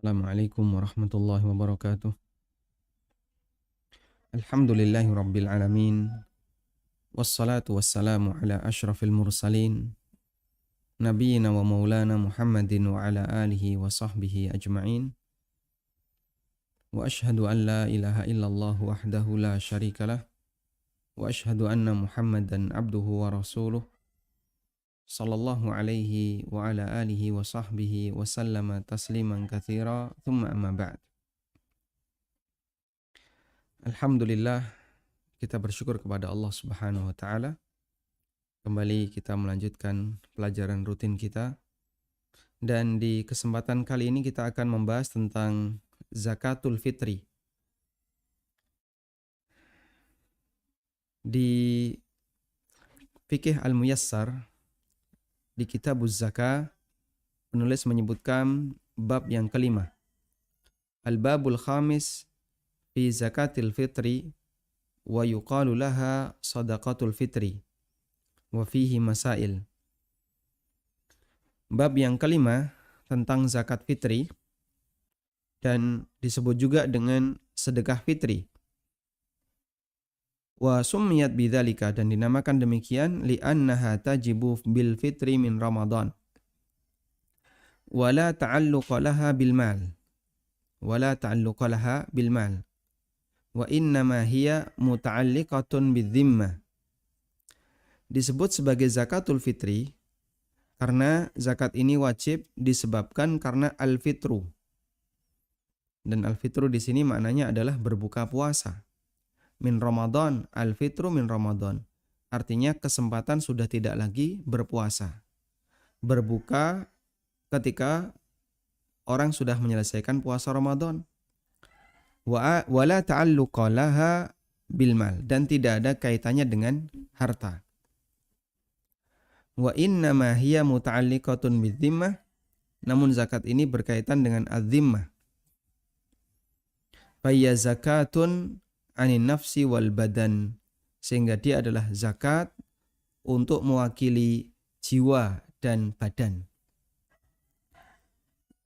Assalamualaikum warahmatullahi wabarakatuh. Alhamdulillahi rabbil alamin. Wassalatu wassalamu ala ashrafil mursalin. Nabiyyina wa maulana Muhammadin wa ala alihi wa sahbihi ajma'in. Wa ashhadu an la ilaha illallah wahdahu la syarikalah. Wa ashhadu anna Muhammadan abduhu wa rasuluh. Sallallahu alaihi wa ala alihi wa sahbihi wa sallama tasliman katsira. Thumma amma ba'd. Alhamdulillah, kita bersyukur kepada Allah Subhanahu wa taala. Kembali kita melanjutkan pelajaran rutin kita. Dan di kesempatan kali ini kita akan membahas tentang zakatul fitri. Di Fikih Al-Muyassar, di Kitabuz Zakah, penulis menyebutkan bab yang kelima. Al-babul khamis fi zakatil fitri wa yuqalu laha sadaqatul fitri wa fihi masail. Bab yang kelima tentang zakat fitri dan disebut juga dengan sedekah fitri. Wa summiyat bidzalika, dan dinamakan demikian li'annaha tajibu bil fitri min Ramadan. Wa la ta'alluqa laha bil mal. Wa la ta'alluqa laha bil mal. Wa innama hiya muta'alliqatun bidzimmah. Disebut sebagai zakatul fitri karena zakat ini wajib disebabkan karena al-fitru. Dan al-fitru di sini maknanya adalah berbuka puasa. Min Ramadan, al-fitru min Ramadan. Artinya kesempatan sudah tidak lagi berpuasa. Berbuka ketika orang sudah menyelesaikan puasa Ramadan. Wa la ta'alluqa laha bil mal, dan tidak ada kaitannya dengan harta. Wa innama hiya muta'alliqatun bidzimmah, namun zakat ini berkaitan dengan az-zimmah. Fayya zakatun anin nafsi wal badan, sehingga dia adalah zakat untuk mewakili jiwa dan badan.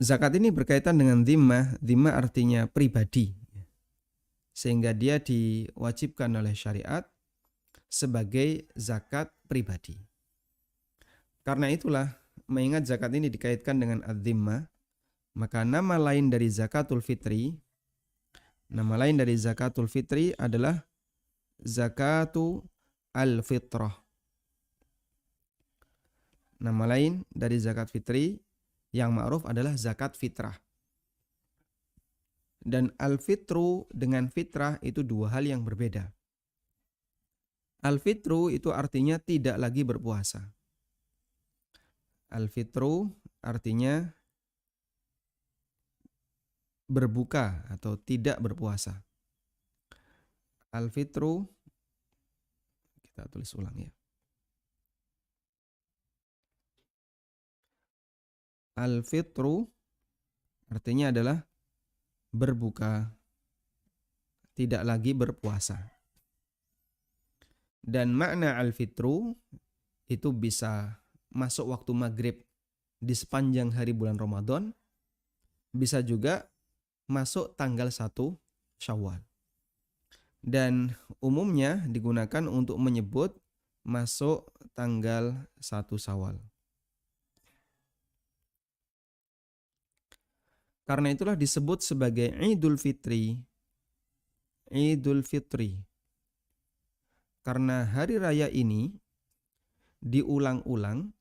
Zakat ini berkaitan dengan zimmah. Zimmah artinya pribadi, sehingga dia diwajibkan oleh syariat sebagai zakat pribadi. Karena itulah, mengingat zakat ini dikaitkan dengan az-zimmah, maka nama lain dari zakatul fitri adalah zakatu al-fitrah. Nama lain dari zakat fitri yang ma'ruf adalah zakat fitrah. Dan al-fitru dengan fitrah itu dua hal yang berbeda. Al-fitru itu artinya tidak lagi berpuasa. Al-fitru artinya berbuka atau tidak berpuasa. Al-fitru, kita tulis ulang ya. Al-fitru artinya adalah berbuka, tidak lagi berpuasa. Dan makna al-fitru itu bisa masuk waktu maghrib di sepanjang hari bulan Ramadan, bisa juga masuk tanggal 1 Syawal. Dan umumnya digunakan untuk menyebut masuk tanggal 1 Syawal. Karena itulah disebut sebagai Idul Fitri. Idul Fitri. Karena hari raya ini diulang-ulang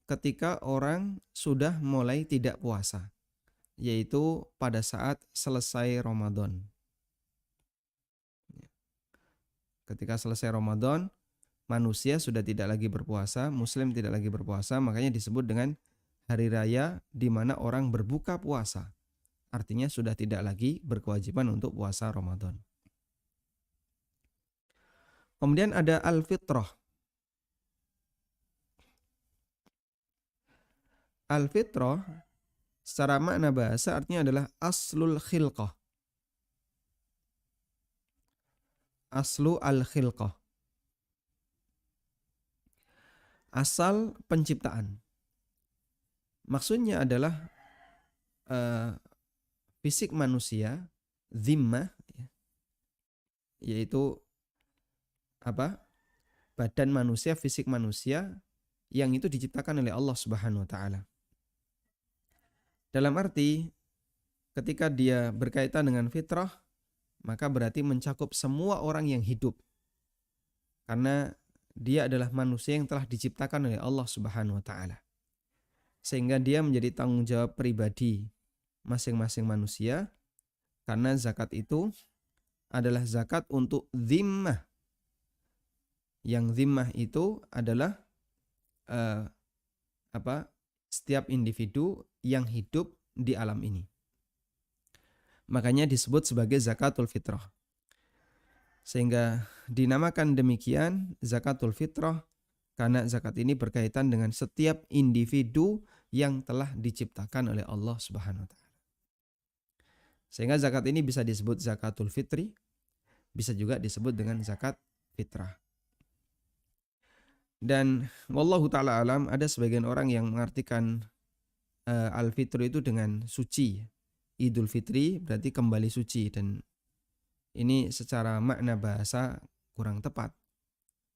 ketika orang sudah mulai tidak puasa, yaitu pada saat selesai Ramadan. Ketika selesai Ramadan, manusia sudah tidak lagi berpuasa, muslim tidak lagi berpuasa, makanya disebut dengan hari raya di mana orang berbuka puasa. Artinya sudah tidak lagi berkewajiban untuk puasa Ramadan. Kemudian ada al-fitrah. Al-fitrah secara makna bahasa artinya adalah aslul khilqah. Aslu al-khilqah. Asal penciptaan. Maksudnya adalah fisik manusia, zimmah, yaitu badan manusia, fisik manusia yang itu diciptakan oleh Allah Subhanahu wa taala. Dalam arti ketika dia berkaitan dengan fitrah, maka berarti mencakup semua orang yang hidup. Karena dia adalah manusia yang telah diciptakan oleh Allah Subhanahu wa taala. Sehingga dia menjadi tanggung jawab pribadi masing-masing manusia, karena zakat itu adalah zakat untuk zimmah. Yang zimmah itu adalah setiap individu yang hidup di alam ini. Makanya disebut sebagai zakatul fitrah. Sehingga dinamakan demikian zakatul fitrah karena zakat ini berkaitan dengan setiap individu yang telah diciptakan oleh Allah Subhanahu wa taala. Sehingga zakat ini bisa disebut zakatul fitri, bisa juga disebut dengan zakat fitrah. Dan wallahu ta'ala alam, ada sebagian orang yang mengartikan al-fitr itu dengan suci. Idul Fitri berarti kembali suci, dan ini secara makna bahasa kurang tepat.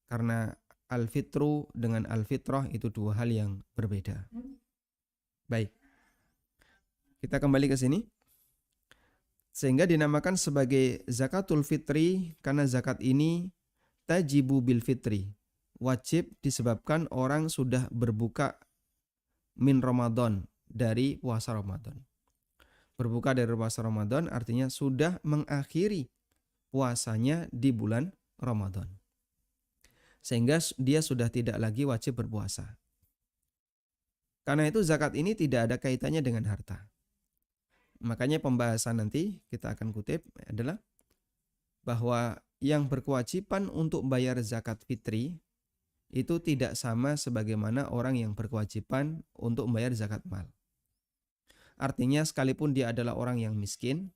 Karena al-fitru dengan al-fitrah itu dua hal yang berbeda. Baik. Kita kembali ke sini. Sehingga dinamakan sebagai zakatul fitri karena zakat ini tajibu bil fitri. Wajib disebabkan orang sudah berbuka min Ramadan, dari puasa Ramadan. Berbuka dari puasa Ramadan artinya sudah mengakhiri puasanya di bulan Ramadan. Sehingga dia sudah tidak lagi wajib berpuasa. Karena itu zakat ini tidak ada kaitannya dengan harta. Makanya pembahasan nanti kita akan kutip adalah bahwa yang berkewajiban untuk bayar zakat fitri itu tidak sama sebagaimana orang yang berkewajiban untuk membayar zakat mal. Artinya sekalipun dia adalah orang yang miskin,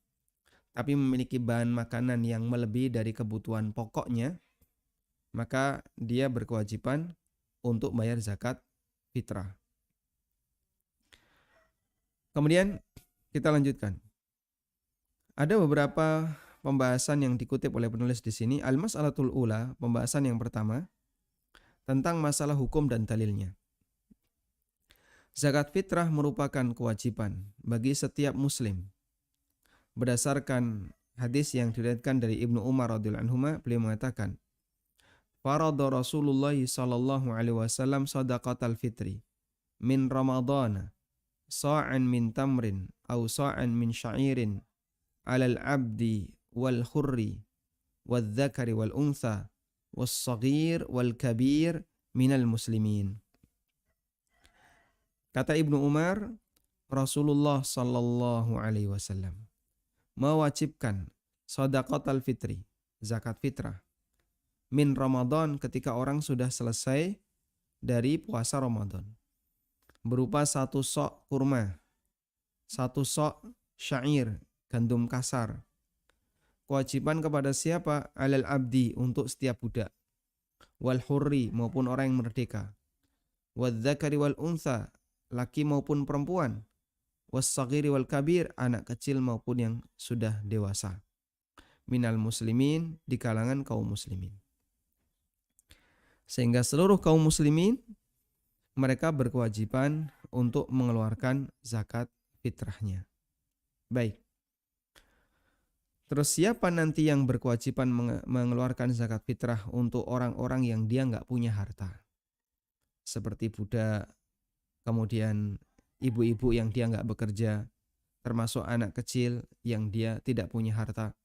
tapi memiliki bahan makanan yang melebihi dari kebutuhan pokoknya, maka dia berkewajiban untuk bayar zakat fitrah. Kemudian kita lanjutkan. Ada beberapa pembahasan yang dikutip oleh penulis di sini. Al-mas'alatul ula, pembahasan yang pertama, tentang masalah hukum dan dalilnya. Zakat fitrah merupakan kewajiban bagi setiap muslim. Berdasarkan hadis yang diriwayatkan dari Ibnu Umar radhiyallahu anhu, beliau mengatakan, "Farada Rasulullah sallallahu alaihi wasallam shadaqatal fitri min Ramadhan sa'an min tamrin aw sa'an min sya'irin 'alal 'abdi wal hurri wal dzakari wal untha was-saghir wal kabir minal muslimin." Kata Ibnu Umar, Rasulullah sallallahu alaihi wasallam mewajibkan shadaqatul fitri, zakat fitrah, min Ramadan, ketika orang sudah selesai dari puasa Ramadan, berupa 1 sok kurma, 1 sok syair, gandum kasar. Kewajiban kepada siapa? Alal abdi, untuk setiap budak. Wal hurri, maupun orang yang merdeka. Wal dzakari wal untha, laki maupun perempuan. Was saghiri wal kabir, anak kecil maupun yang sudah dewasa. Minal muslimin, di kalangan kaum muslimin. Sehingga seluruh kaum muslimin mereka berkewajiban untuk mengeluarkan zakat fitrahnya. Baik. Terus siapa nanti yang berkewajiban mengeluarkan zakat fitrah untuk orang-orang yang dia nggak punya harta? Seperti budak, kemudian ibu-ibu yang dia nggak bekerja, termasuk anak kecil yang dia tidak punya harta.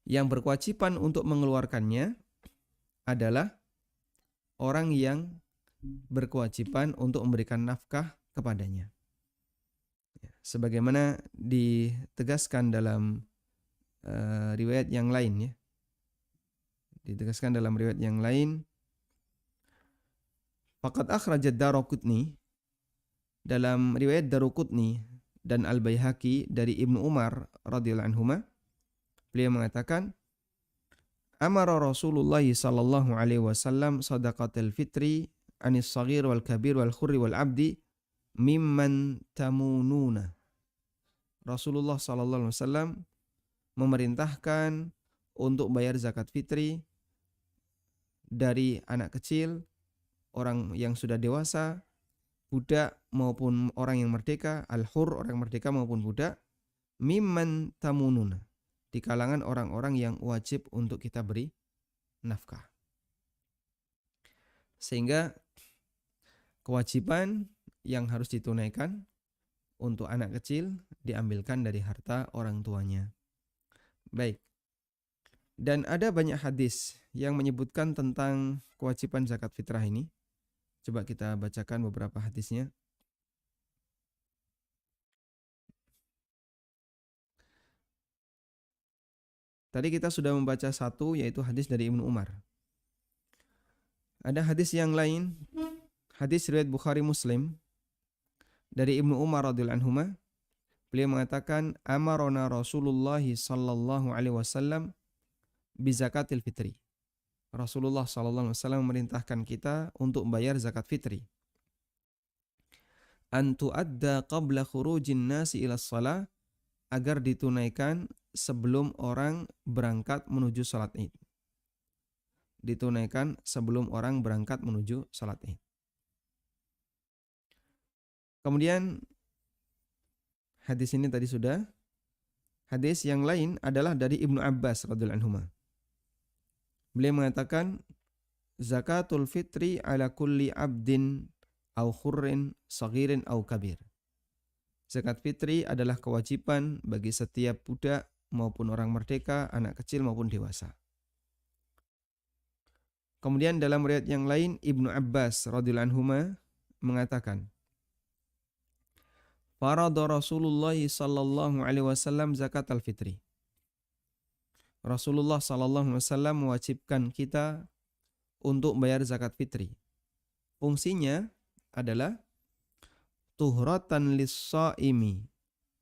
Yang berkewajiban untuk mengeluarkannya adalah orang yang berkewajiban untuk memberikan nafkah kepadanya. Sebagaimana ditegaskan dalam riwayat yang lain, ya. Ditegaskan dalam riwayat yang lain, faqad akhrajad Daruqutni, dalam riwayat Daruqutni dan Al-Baihaqi dari Ibnu Umar radhiyallahu anhuma, beliau mengatakan, amara Rasulullah sallallahu alaihi wasallam shadaqatul fitri anis saghir wal kabir wal khurri wal abdi mimman tamununa. Rasulullah SAW memerintahkan untuk bayar zakat fitri dari anak kecil, orang yang sudah dewasa, budak maupun orang yang merdeka, al-hur orang merdeka maupun budak, mimman tamununa, di kalangan orang-orang yang wajib untuk kita beri nafkah. Sehingga kewajiban yang harus ditunaikan untuk anak kecil diambilkan dari harta orang tuanya. Baik. Dan ada banyak hadis yang menyebutkan tentang kewajiban zakat fitrah ini. Coba kita bacakan beberapa hadisnya. Tadi kita sudah membaca satu, yaitu hadis dari Ibnu Umar. Ada hadis yang lain, hadis riwayat Bukhari Muslim dari Ibnu Umar radhiyallahu anhuma. Beliau mengatakan, amarona Rasulullah sallallahu alaihi wasallam bi zakatil fitri. Rasulullah sallallahu alaihi wasallam memerintahkan kita untuk bayar zakat fitri. An tu'adda qabla khurujin nasi ila shalah, agar ditunaikan sebelum orang berangkat menuju salat Id. Ditunaikan sebelum orang berangkat menuju salat Id. Kemudian hadis ini tadi sudah. Hadis yang lain adalah dari Ibnu Abbas radhiyallahu anhu. Beliau mengatakan, zakatul fitri ala kulli abdin au khurrin saghirin au kabir. Zakat fitri adalah kewajiban bagi setiap budak maupun orang merdeka, anak kecil maupun dewasa. Kemudian dalam riwayat yang lain, Ibnu Abbas radhiyallahu anhu mengatakan, farada Rasulullah sallallahu alaihi wasallam zakat al-fitri. Rasulullah sallallahu alaihi wasallam mewajibkan kita untuk bayar zakat fitri. Fungsinya adalah tuhratan lis-shaimi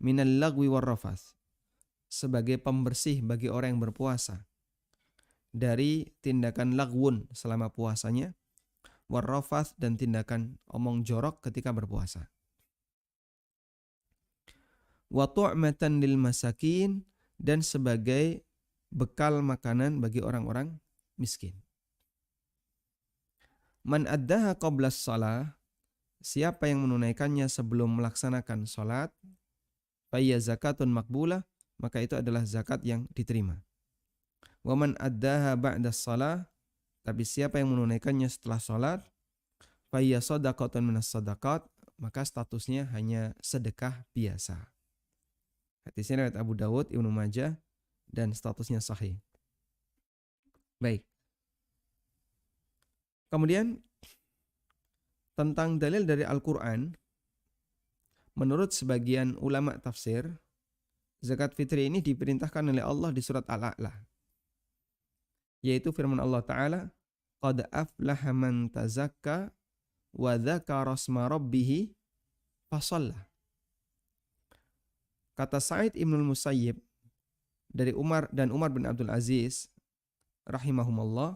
minal lagwi war rafas, sebagai pembersih bagi orang yang berpuasa dari tindakan lagwun selama puasanya, war rafas, dan tindakan omong jorok ketika berpuasa. Wa tu'matan lil masakin, dan sebagai bekal makanan bagi orang-orang miskin. Man addaha qabla shalah, siapa yang menunaikannya sebelum melaksanakan salat, fayya zakatun makbulah, maka itu adalah zakat yang diterima. Wa man addaha ba'da shalah, tapi siapa yang menunaikannya setelah salat, fayya shadaqatun minas shadaqat, maka statusnya hanya sedekah biasa. Hadisnya riwayat Abu Dawud, Ibnu Majah, dan statusnya sahih. Baik. Kemudian tentang dalil dari Al-Quran, menurut sebagian ulama tafsir, zakat fitri ini diperintahkan oleh Allah di surat Al-A'la, yaitu firman Allah Ta'ala, qad aflaha man tazakka wa dzakara asma rabbih fasalla. Kata Sa'id Ibnul Musayyib dari Umar dan Umar bin Abdul Aziz rahimahumullah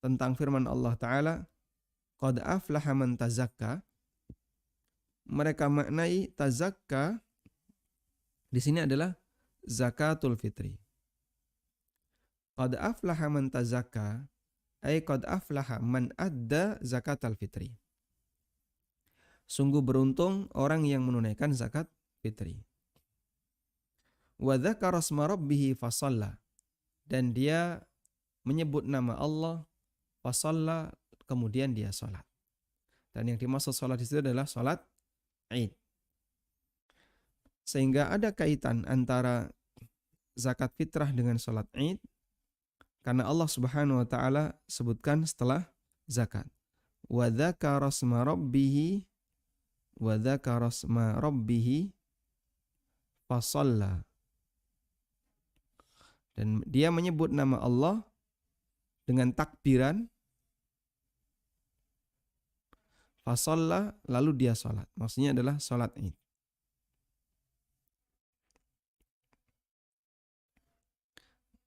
tentang firman Allah Ta'ala, qad aflaha man tazakka, mereka maknai tazakka di sini adalah zakatul fitri. Qad aflaha man tazakka, ay qad aflaha man adda zakatal fitri. Sungguh beruntung orang yang menunaikan zakat fitri. Wa dzakara asma rabbih fasalla, dan dia menyebut nama Allah, fasalla, kemudian dia sholat. Dan yang dimaksud sholat itu adalah sholat Id. Sehingga ada kaitan antara zakat fitrah dengan sholat Id, karena Allah Subhanahu wa taala sebutkan setelah zakat, wa dzakara asma rabbih fasalla, dan dia menyebut nama Allah dengan takbiran, fasalla, lalu dia sholat. Maksudnya adalah sholat Id.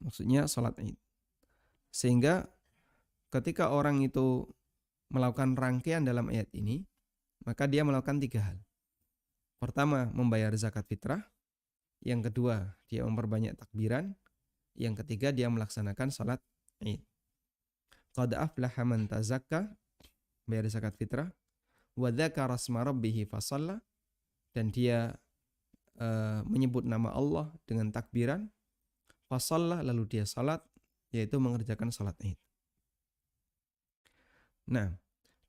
Maksudnya sholat Id. Sehingga ketika orang itu melakukan rangkaian dalam ayat ini, maka dia melakukan 3 hal. Pertama, membayar zakat fitrah. Yang kedua, dia memperbanyak takbiran. Yang ketiga, dia melaksanakan salat Id. Qad aflaha man tazakka, bayar zakat fitrah, wa dzakara asma rabbih fasalla, dan dia menyebut nama Allah dengan takbiran, fasalla, lalu dia salat, yaitu mengerjakan salat Id. Nah,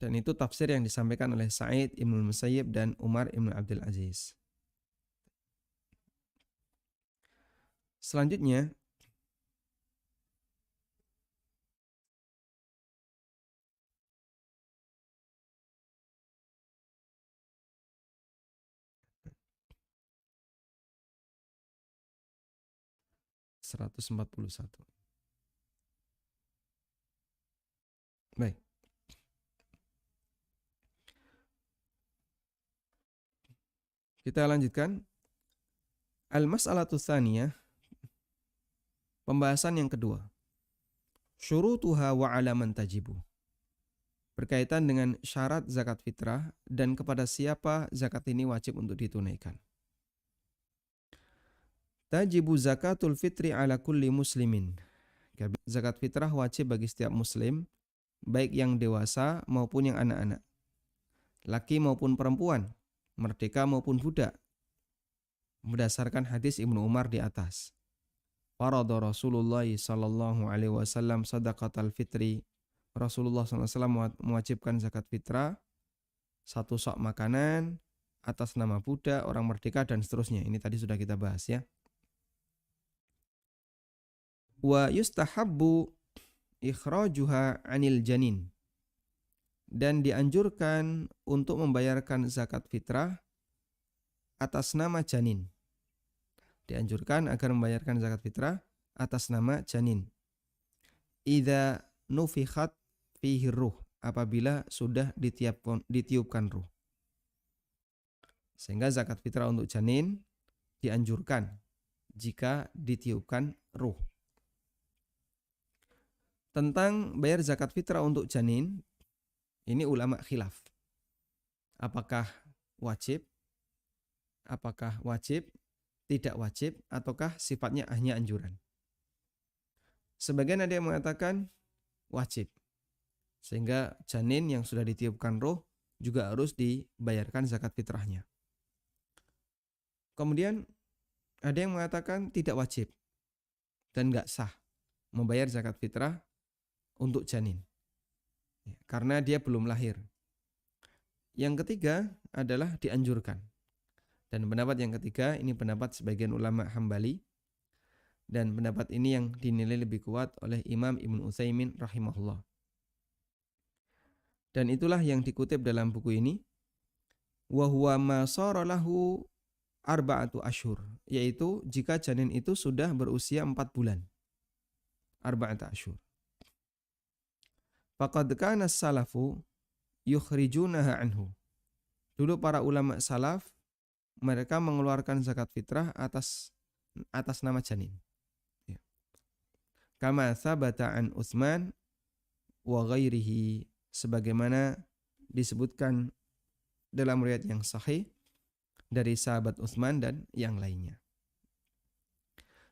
dan itu tafsir yang disampaikan oleh Sa'id Ibnul Musayyib dan Umar Ibn Abdul Aziz. Selanjutnya, (141). Baik. Kita lanjutkan. Al-mas'alatu tsaniyah, pembahasan yang kedua. Syurutuha wa 'ala man tajibu. Berkaitan dengan syarat zakat fitrah dan kepada siapa zakat ini wajib untuk ditunaikan. Tajibu zakatul fitri ala kulli muslimin. Zakat fitrah wajib bagi setiap muslim, baik yang dewasa maupun yang anak-anak, laki maupun perempuan, merdeka maupun budak, berdasarkan hadis Ibnu Umar di atas. Farada Rasulullah sallallahu alaihi wasallam sadaqatal fitri. Rasulullah SAW mewajibkan zakat fitrah, 1 sok makanan atas nama budak, orang merdeka, dan seterusnya. Ini tadi sudah kita bahas ya. Wa yustahabbu ikhrajuha 'anil janin. Dan dianjurkan untuk membayarkan zakat fitrah atas nama janin. Dianjurkan agar membayarkan zakat fitrah atas nama janin. Idza nufikhat fihi ruh, apabila sudah ditiupkan ruh. Sehingga zakat fitrah untuk janin dianjurkan jika ditiupkan ruh. Tentang bayar zakat fitrah untuk janin, ini ulama khilaf. Apakah wajib? Apakah wajib? Tidak wajib? Ataukah sifatnya hanya anjuran? Sebagian ada yang mengatakan wajib. Sehingga janin yang sudah ditiupkan ruh juga harus dibayarkan zakat fitrahnya. Kemudian ada yang mengatakan tidak wajib dan enggak sah membayar zakat fitrah untuk janin, karena dia belum lahir. Yang ketiga adalah dianjurkan. Dan pendapat yang ketiga, ini pendapat sebagian ulama Hambali, dan pendapat ini yang dinilai lebih kuat oleh Imam Ibn Utsaimin rahimahullah. Dan itulah yang dikutip dalam buku ini. Wa huwa ma sara lahu arba'atu asyhur, yaitu jika janin itu sudah berusia 4 bulan. Arba'atu asyhur. Faqad kana salafu yukhrijunaha anhu. Dulu para ulama salaf, mereka mengeluarkan zakat fitrah atas nama janin. Ya. Kama thabata an Utsman wa ghairihi, sebagaimana disebutkan dalam riwayat yang sahih dari sahabat Utsman dan yang lainnya.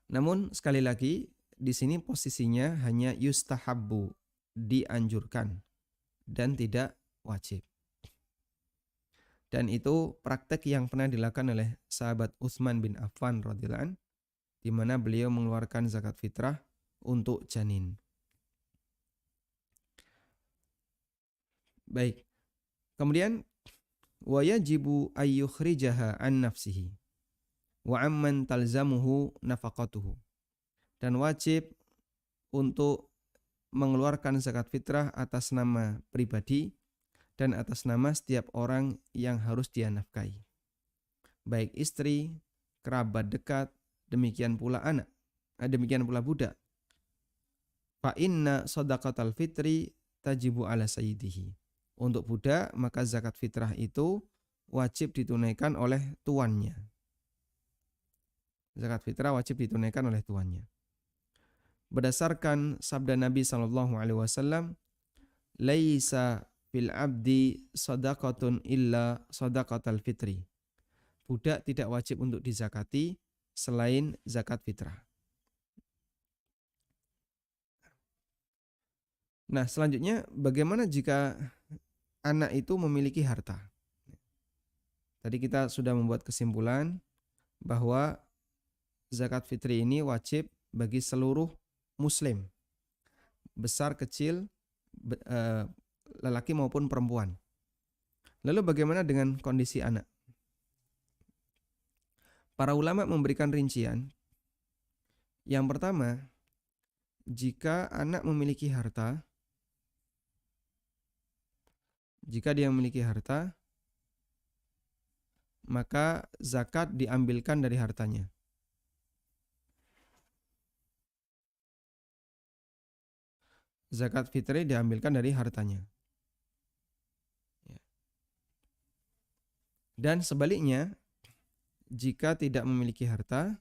Namun sekali lagi di sini posisinya hanya yustahabbu, dianjurkan, dan tidak wajib. Dan itu praktek yang pernah dilakukan oleh sahabat Utsman bin Affan radhiyallahu anhu, di mana beliau mengeluarkan zakat fitrah untuk janin. Baik. Kemudian wa yajibu ayyukhrijaha an nafsihi wa amman talzamuhu nafaqatuhu. Dan wajib untuk mengeluarkan zakat fitrah atas nama pribadi dan atas nama setiap orang yang harus dia nafkahi, baik istri, kerabat dekat, demikian pula anak, demikian pula budak. Fa inna shadaqatal fitri tajibu ala sayyidihi. Untuk budak, maka zakat fitrah itu wajib ditunaikan oleh tuannya. Zakat fitrah wajib ditunaikan oleh tuannya. Berdasarkan sabda Nabi SAW, laisa fil abdi sadaqatun illa sadaqatal fitri. Budak tidak wajib untuk dizakati selain zakat fitrah. Nah, selanjutnya bagaimana jika anak itu memiliki harta? Tadi kita sudah membuat kesimpulan bahwa zakat fitri ini wajib bagi seluruh muslim, besar kecil, lelaki maupun perempuan. Lalu bagaimana dengan kondisi anak? Para ulama memberikan rincian. Yang pertama, jika anak memiliki harta, maka zakat diambilkan dari hartanya. Zakat fitri diambilkan dari hartanya. Dan sebaliknya, jika tidak memiliki harta,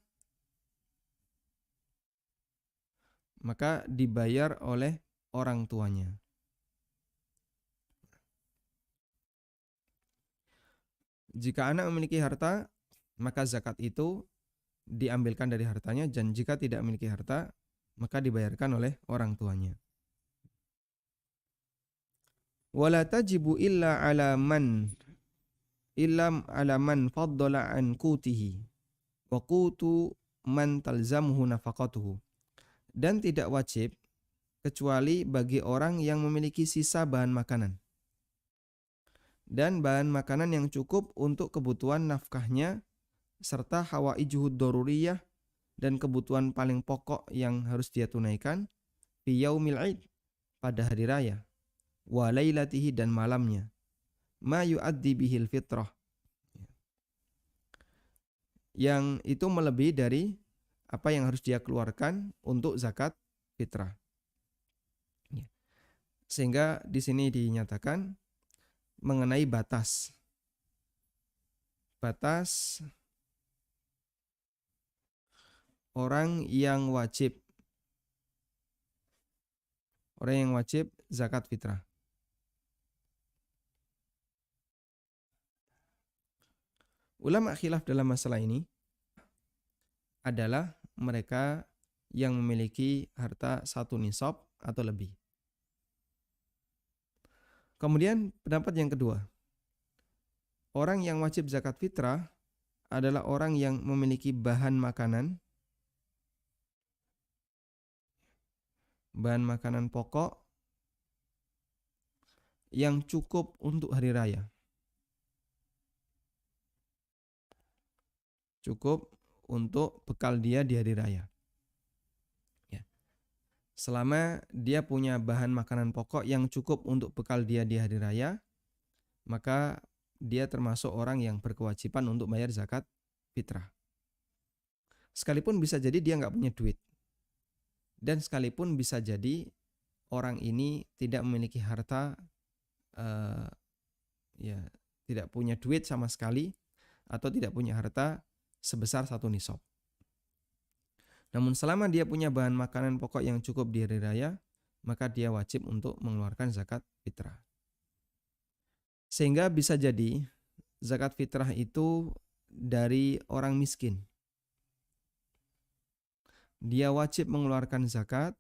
maka dibayar oleh orang tuanya. Jika anak memiliki harta, maka zakat itu diambilkan dari hartanya, dan jika tidak memiliki harta, maka dibayarkan oleh orang tuanya. Wala tajibu illa ala man faddala an qutihi wa qutu man talzamuhu nafaqatuhu. Dan tidak wajib kecuali bagi orang yang memiliki sisa bahan makanan dan bahan makanan yang cukup untuk kebutuhan nafkahnya serta hawaijuhud daruriyah dan kebutuhan paling pokok yang harus dia tunaikan fi yaumil id, pada hari raya, wa lailatihi, dan malamnya, ma yuaddi bihil fitrah, yang itu melebihi dari apa yang harus dia keluarkan untuk zakat fitrah. Sehingga di sini dinyatakan mengenai batas orang yang wajib zakat fitrah. Ulama khilaf dalam masalah ini adalah mereka yang memiliki harta 1 nisab atau lebih. Kemudian pendapat yang kedua, orang yang wajib zakat fitrah adalah orang yang memiliki bahan makanan pokok yang cukup untuk hari raya. Cukup untuk bekal dia di hari raya. Ya. Selama dia punya bahan makanan pokok yang cukup untuk bekal dia di hari raya, maka dia termasuk orang yang berkewajiban untuk bayar zakat fitrah. Sekalipun bisa jadi dia nggak punya duit. Dan sekalipun bisa jadi orang ini tidak memiliki harta, tidak punya duit sama sekali, atau tidak punya harta sebesar 1 nisab. Namun selama dia punya bahan makanan pokok yang cukup di hari raya, maka dia wajib untuk mengeluarkan zakat fitrah. Sehingga bisa jadi zakat fitrah itu dari orang miskin. Dia wajib mengeluarkan zakat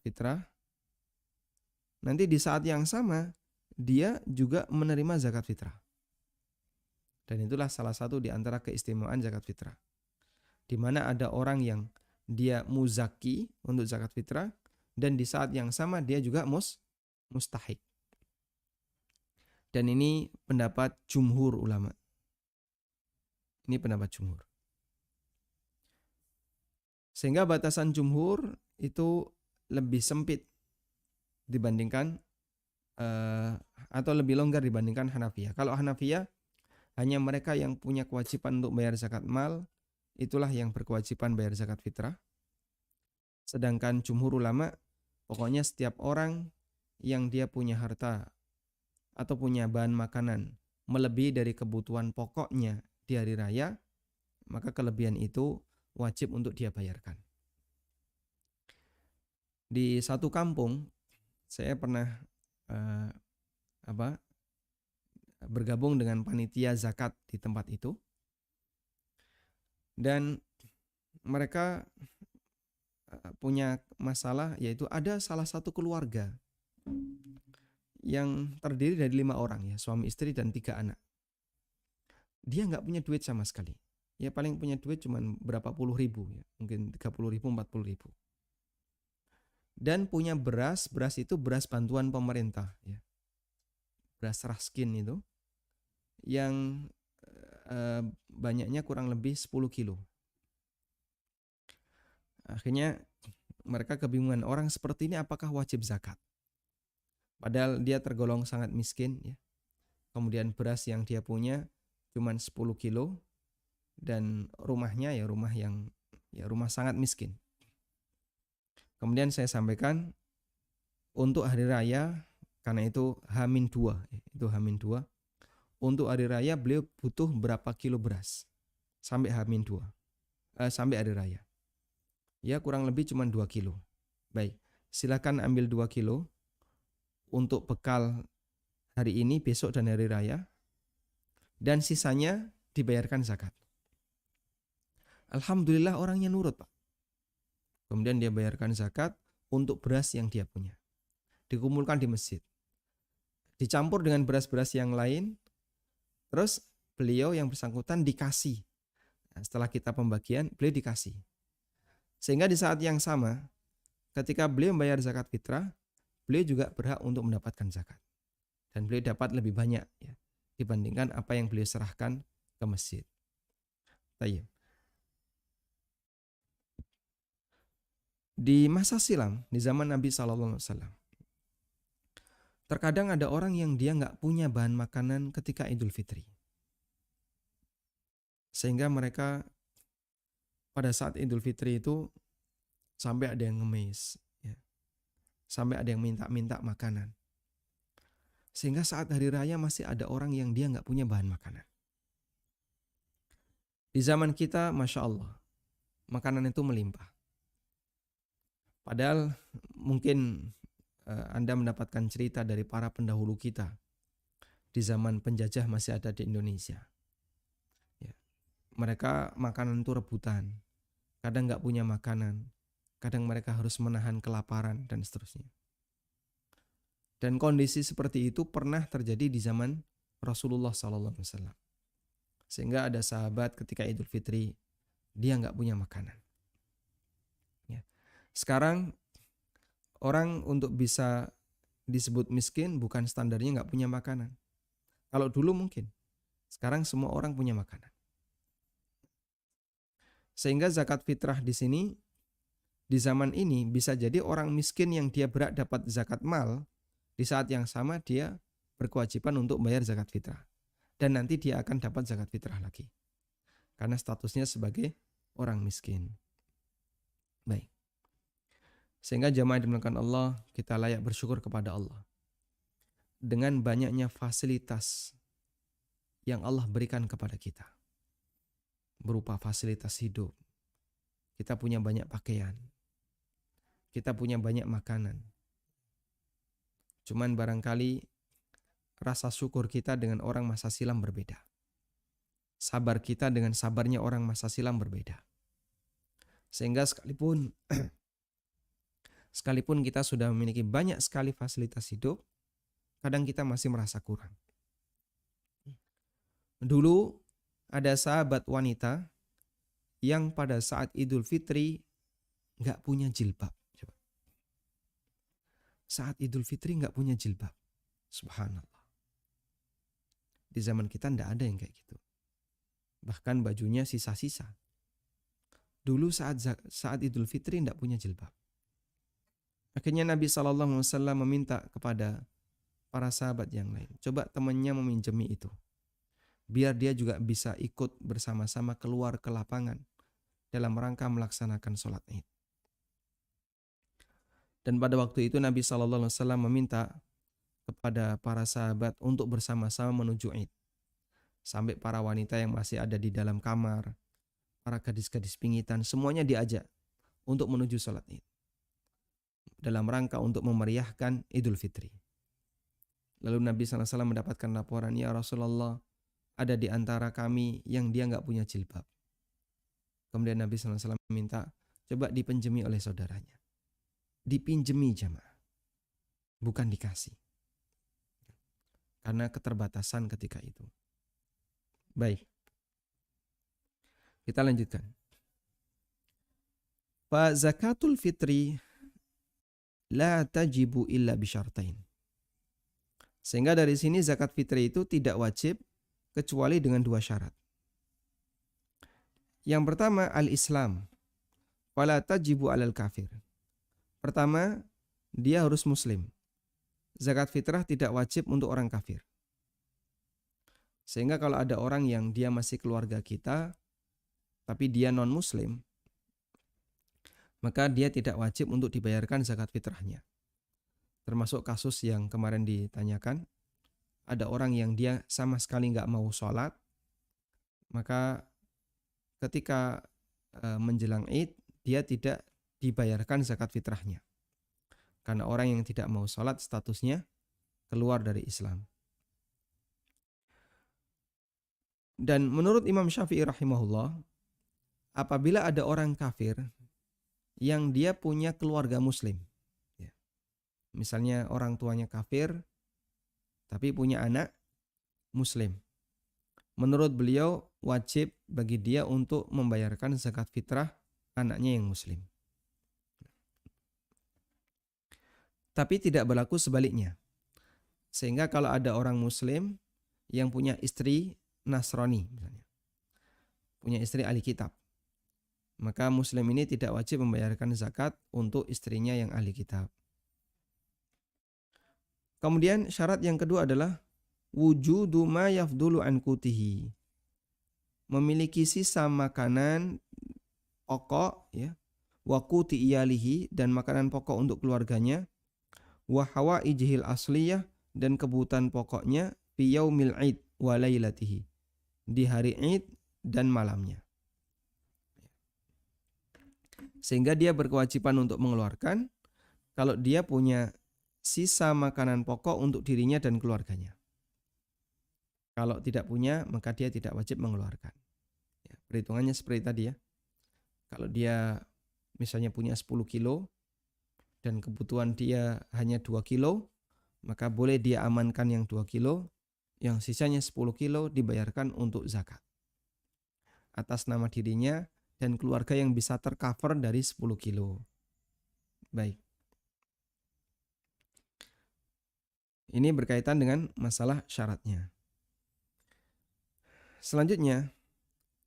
fitrah. Nanti di saat yang sama dia juga menerima zakat fitrah. Dan itulah salah satu di antara keistimewaan zakat fitrah. Di mana ada orang yang dia muzaki untuk zakat fitrah, dan di saat yang sama dia juga mustahik. Dan ini pendapat jumhur ulama. Ini pendapat jumhur. Sehingga batasan jumhur itu lebih sempit dibandingkan atau lebih longgar dibandingkan Hanafiyah. Kalau Hanafiyah, hanya mereka yang punya kewajiban untuk bayar zakat mal, itulah yang berkewajiban bayar zakat fitrah. Sedangkan jumhur ulama, pokoknya setiap orang yang dia punya harta atau punya bahan makanan melebihi dari kebutuhan pokoknya di hari raya, maka kelebihan itu wajib untuk dia bayarkan. Di satu kampung, saya pernah bergabung dengan panitia zakat di tempat itu. Dan mereka punya masalah, yaitu ada salah satu keluarga yang terdiri dari 5 orang ya, suami istri dan 3 anak. Dia nggak punya duit sama sekali. Ya paling punya duit cuma berapa puluh ribu ya, mungkin 30 ribu, 40 ribu. Dan punya beras itu beras bantuan pemerintah ya. Beras raskin itu yang banyaknya kurang lebih 10 kilo. Akhirnya mereka kebingungan, orang seperti ini apakah wajib zakat? Padahal dia tergolong sangat miskin ya. Kemudian beras yang dia punya cuma 10 kilo dan rumahnya ya rumah sangat miskin. Kemudian saya sampaikan untuk hari raya, karena itu H-2, itu H-2. Untuk hari raya beliau butuh berapa kilo beras sampai H-2, sampai hari raya. Ya kurang lebih cuma 2 kilo. Baik, silakan ambil 2 kilo untuk bekal hari ini, besok dan hari raya. Dan sisanya dibayarkan zakat. Alhamdulillah orangnya nurut Pak. Kemudian dia bayarkan zakat untuk beras yang dia punya. Dikumpulkan di masjid. Dicampur dengan beras-beras yang lain. Terus beliau yang bersangkutan dikasih. Nah, setelah kita pembagian, beliau dikasih. Sehingga di saat yang sama, ketika beliau membayar zakat fitrah, beliau juga berhak untuk mendapatkan zakat. Dan beliau dapat lebih banyak ya, dibandingkan apa yang beliau serahkan ke masjid. Tayyib. Di masa silam, di zaman Nabi SAW, terkadang ada orang yang dia nggak punya bahan makanan ketika Idul Fitri. Sehingga mereka pada saat Idul Fitri itu sampai ada yang ngemis, ya. Sampai ada yang minta-minta makanan. Sehingga saat hari raya masih ada orang yang dia nggak punya bahan makanan. Di zaman kita, Masya Allah, makanan itu melimpah. Padahal mungkin Anda mendapatkan cerita dari para pendahulu kita di zaman penjajah masih ada di Indonesia. Ya. Mereka makanan itu rebutan, kadang nggak punya makanan, kadang mereka harus menahan kelaparan dan seterusnya. Dan kondisi seperti itu pernah terjadi di zaman Rasulullah SAW. Sehingga ada sahabat ketika Idul Fitri, dia nggak punya makanan. Ya. Sekarang orang untuk bisa disebut miskin bukan standarnya nggak punya makanan. Kalau dulu mungkin, sekarang semua orang punya makanan. Sehingga zakat fitrah di sini, di zaman ini bisa jadi orang miskin yang dia berhak dapat zakat mal, di saat yang sama dia berkewajiban untuk bayar zakat fitrah. Dan nanti dia akan dapat zakat fitrah lagi. Karena statusnya sebagai orang miskin. Baik. Sehingga jamaah dimulakan Allah, kita layak bersyukur kepada Allah. Dengan banyaknya fasilitas yang Allah berikan kepada kita. Berupa fasilitas hidup. Kita punya banyak pakaian. Kita punya banyak makanan. Cuman barangkali rasa syukur kita dengan orang masa silam berbeda. Sabar kita dengan sabarnya orang masa silam berbeda. Sehingga sekalipun kita sudah memiliki banyak sekali fasilitas hidup, kadang kita masih merasa kurang. Dulu ada sahabat wanita yang pada saat Idul Fitri nggak punya jilbab. Saat Idul Fitri nggak punya jilbab. Subhanallah. Di zaman kita nggak ada yang kayak gitu. Bahkan bajunya sisa-sisa. Dulu saat Idul Fitri nggak punya jilbab. Akhirnya Nabi SAW meminta kepada para sahabat yang lain, coba temannya meminjami itu. Biar dia juga bisa ikut bersama-sama keluar ke lapangan dalam rangka melaksanakan sholat Id. Dan pada waktu itu Nabi SAW meminta kepada para sahabat untuk bersama-sama menuju Id. Sampai para wanita yang masih ada di dalam kamar, para gadis-gadis pingitan, semuanya diajak untuk menuju sholat Id. Dalam rangka untuk memeriahkan Idul Fitri. Lalu Nabi SAW mendapatkan laporan, ya Rasulullah, ada di antara kami yang dia nggak punya jilbab. Kemudian Nabi SAW minta coba dipinjemi oleh saudaranya. Dipinjemi jamaah, bukan dikasih. Karena keterbatasan ketika itu. Baik. Kita lanjutkan. Fa zakatul fitri la tajibu illa bisyartain. Sehingga dari sini zakat fitri itu tidak wajib kecuali dengan 2 syarat. Yang pertama al-Islam. Fala tajibu alal kafir. Pertama, dia harus muslim. Zakat fitrah tidak wajib untuk orang kafir. Sehingga kalau ada orang yang dia masih keluarga kita, tapi dia non-muslim, maka dia tidak wajib untuk dibayarkan zakat fitrahnya. Termasuk kasus yang kemarin ditanyakan, ada orang yang dia sama sekali nggak mau sholat, maka ketika menjelang Id, dia tidak dibayarkan zakat fitrahnya. Karena orang yang tidak mau sholat statusnya keluar dari Islam. Dan menurut Imam Syafi'i rahimahullah, apabila ada orang kafir yang dia punya keluarga muslim, ya, misalnya orang tuanya kafir tapi punya anak muslim, menurut beliau wajib bagi dia untuk membayarkan zakat fitrah anaknya yang muslim. Tapi tidak berlaku sebaliknya. Sehingga kalau ada orang muslim yang punya istri Nasrani misalnya, punya istri ahli kitab, maka muslim ini tidak wajib membayarkan zakat untuk istrinya yang ahli kitab. Kemudian syarat yang kedua adalah wujudu ma yafdulu an qutihi. Memiliki sisa makanan pokok, ya, wa quti iyalihi, dan makanan pokok untuk keluarganya, wa hawaijihil asliyah, dan kebutuhan pokoknya fi yaumil id wa lailatihi, di hari Id dan malamnya. Sehingga dia berkewajiban untuk mengeluarkan kalau dia punya sisa makanan pokok untuk dirinya dan keluarganya. Kalau tidak punya, maka dia tidak wajib mengeluarkan. Ya, perhitungannya seperti tadi ya. Kalau dia misalnya punya 10 kilo dan kebutuhan dia hanya 2 kilo, maka boleh dia amankan yang 2 kilo, yang sisanya 10 kilo dibayarkan untuk zakat atas nama dirinya dan keluarga yang bisa tercover dari 10 kilo. Baik. Ini berkaitan dengan masalah syaratnya. Selanjutnya,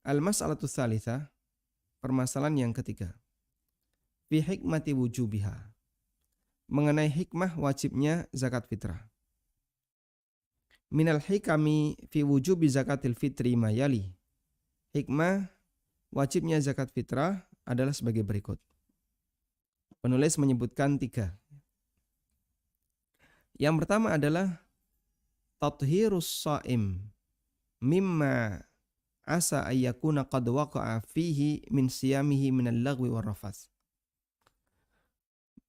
al-mas'alatu tsalitsah, permasalahan yang ketiga. Fi hikmati wujubiha. Mengenai hikmah wajibnya zakat fitrah. Minal hikami fi wujubi zakatil fitri mayali. Hikmah wajibnya zakat fitrah adalah sebagai berikut. Penulis menyebutkan 3. Yang pertama adalah tathhirus shaim mimma asa ayyakuna qad waqa'a fihi min siyamihi minal lagwi war rafath.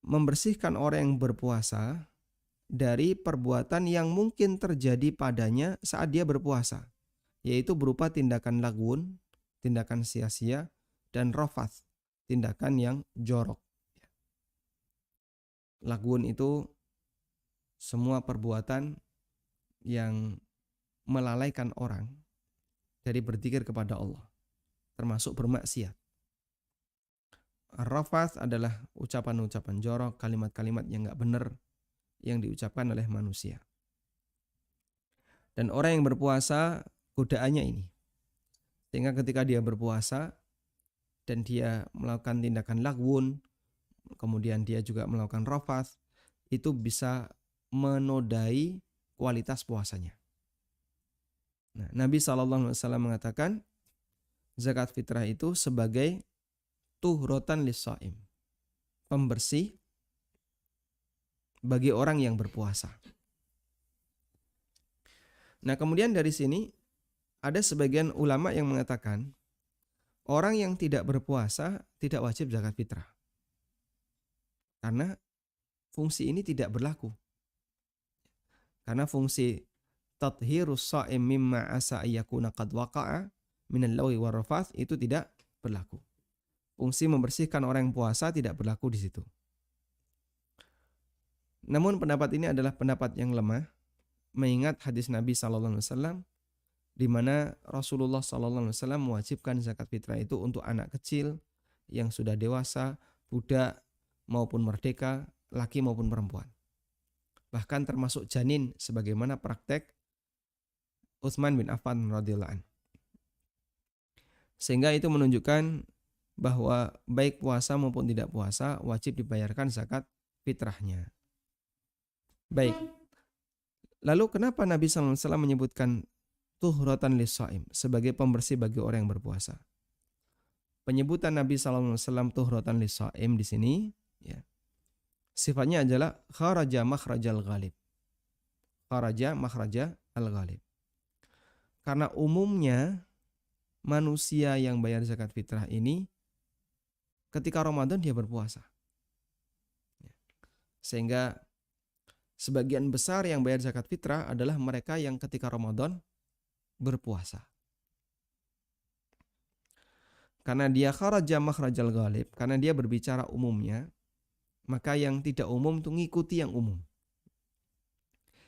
Membersihkan orang yang berpuasa dari perbuatan yang mungkin terjadi padanya saat dia berpuasa, yaitu berupa tindakan lagwun, tindakan sia-sia, dan rafath, tindakan yang jorok. Lagwun itu semua perbuatan yang melalaikan orang dari berzikir kepada Allah, termasuk bermaksiat. Rafath adalah ucapan-ucapan jorok, kalimat-kalimat yang enggak benar yang diucapkan oleh manusia. Dan orang yang berpuasa, godaannya ini. Sehingga ketika dia berpuasa dan dia melakukan tindakan lagwun, kemudian dia juga melakukan rafath, itu bisa menodai kualitas puasanya. Nah, Nabi SAW mengatakan zakat fitrah itu sebagai tuhrotan lis-shaim, pembersih bagi orang yang berpuasa. Nah, kemudian dari sini ada sebagian ulama yang mengatakan orang yang tidak berpuasa tidak wajib zakat fitrah. Karena fungsi ini tidak berlaku. Karena fungsi tathhirus shaim mimma asa ayyakuna qad waqa'a minal lagwi war rafath itu tidak berlaku. Fungsi membersihkan orang yang puasa tidak berlaku di situ. Namun pendapat ini adalah pendapat yang lemah, mengingat hadis Nabi SAW di mana Rasulullah SAW mewajibkan zakat fitrah itu untuk anak kecil yang sudah dewasa, budak maupun merdeka, laki maupun perempuan. Bahkan termasuk janin sebagaimana praktek Utsman bin Affan radhiyallahu anhu. Sehingga itu menunjukkan bahwa baik puasa maupun tidak puasa wajib dibayarkan zakat fitrahnya. Baik. Lalu kenapa Nabi SAW menyebutkan tuhratan lis-shaim sebagai pembersih bagi orang yang berpuasa? Penyebutan Nabi SAW tuhratan lis-shaim di sini ya, sifatnya adalah kharaja makhrajal ghalib. Kharaja makhraja al-ghalib. Karena umumnya manusia yang bayar zakat fitrah ini ketika Ramadan dia berpuasa. Sehingga sebagian besar yang bayar zakat fitrah adalah mereka yang ketika Ramadan berpuasa. Karena dia kharaja makhrajal ghalib, karena dia berbicara umumnya, maka yang tidak umum itu ngikuti yang umum.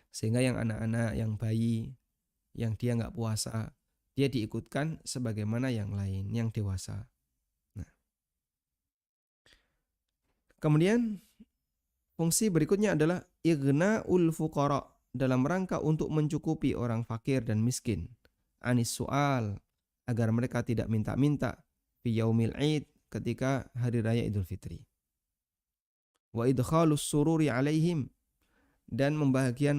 Sehingga yang anak-anak, yang bayi, yang dia nggak puasa, dia diikutkan sebagaimana yang lain, yang dewasa. Nah. Kemudian fungsi berikutnya adalah ighna'ul fuqara, dalam rangka untuk mencukupi orang fakir dan miskin. Anis su'al, agar mereka tidak minta-minta fi yaumil id, ketika hari raya Idul Fitri. Wa idkhalus sururi alaihim, dan membahagiakan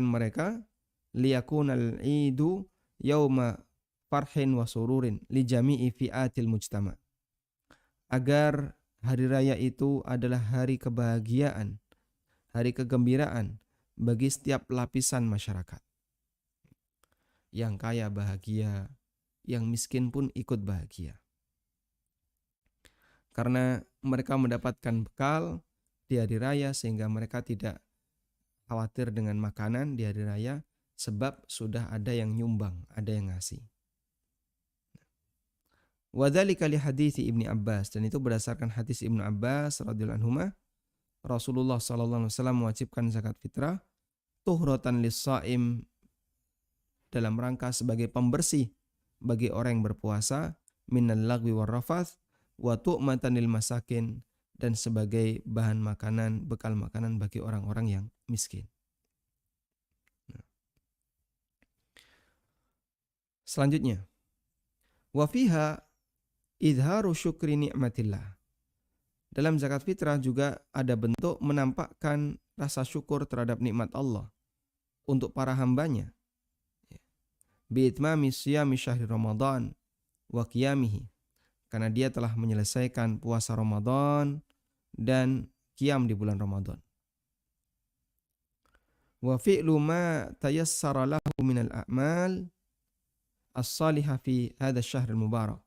mereka liyakunal idu yauma farhin wa sururin li jami'i fi'atil mujtama, agar hari raya itu adalah hari kebahagiaan, hari kegembiraan bagi setiap lapisan masyarakat. Yang kaya bahagia, yang miskin pun ikut bahagia. Karena mereka mendapatkan bekal di hari raya sehingga mereka tidak khawatir dengan makanan di hari raya, sebab sudah ada yang nyumbang, ada yang ngasih. Wa dzalika li hadiits Ibnu Abbas, dan itu berdasarkan hadis Ibnu Abbas radhiyallahu anhuma, Rasulullah sallallahu alaihi wasallam mewajibkan zakat fitrah tuhratan lis-shaim, dalam rangka sebagai pembersih bagi orang yang berpuasa, minal lagwi war rafath wa tu'matan lil masakin, dan sebagai bahan makanan, bekal makanan bagi orang-orang yang miskin. Selanjutnya, wa fiha idharu syukri ni'matillah. Dalam zakat fitrah juga ada bentuk menampakkan rasa syukur terhadap nikmat Allah untuk para hambanya. Bi'itmami siyami syahri Ramadan wa qiyamihi, karena dia telah menyelesaikan puasa Ramadan dan qiyam di bulan Ramadan. Wa fi'lu ma tayassara lahu minal a'mal as-salihah fi hadha syahril mubarak,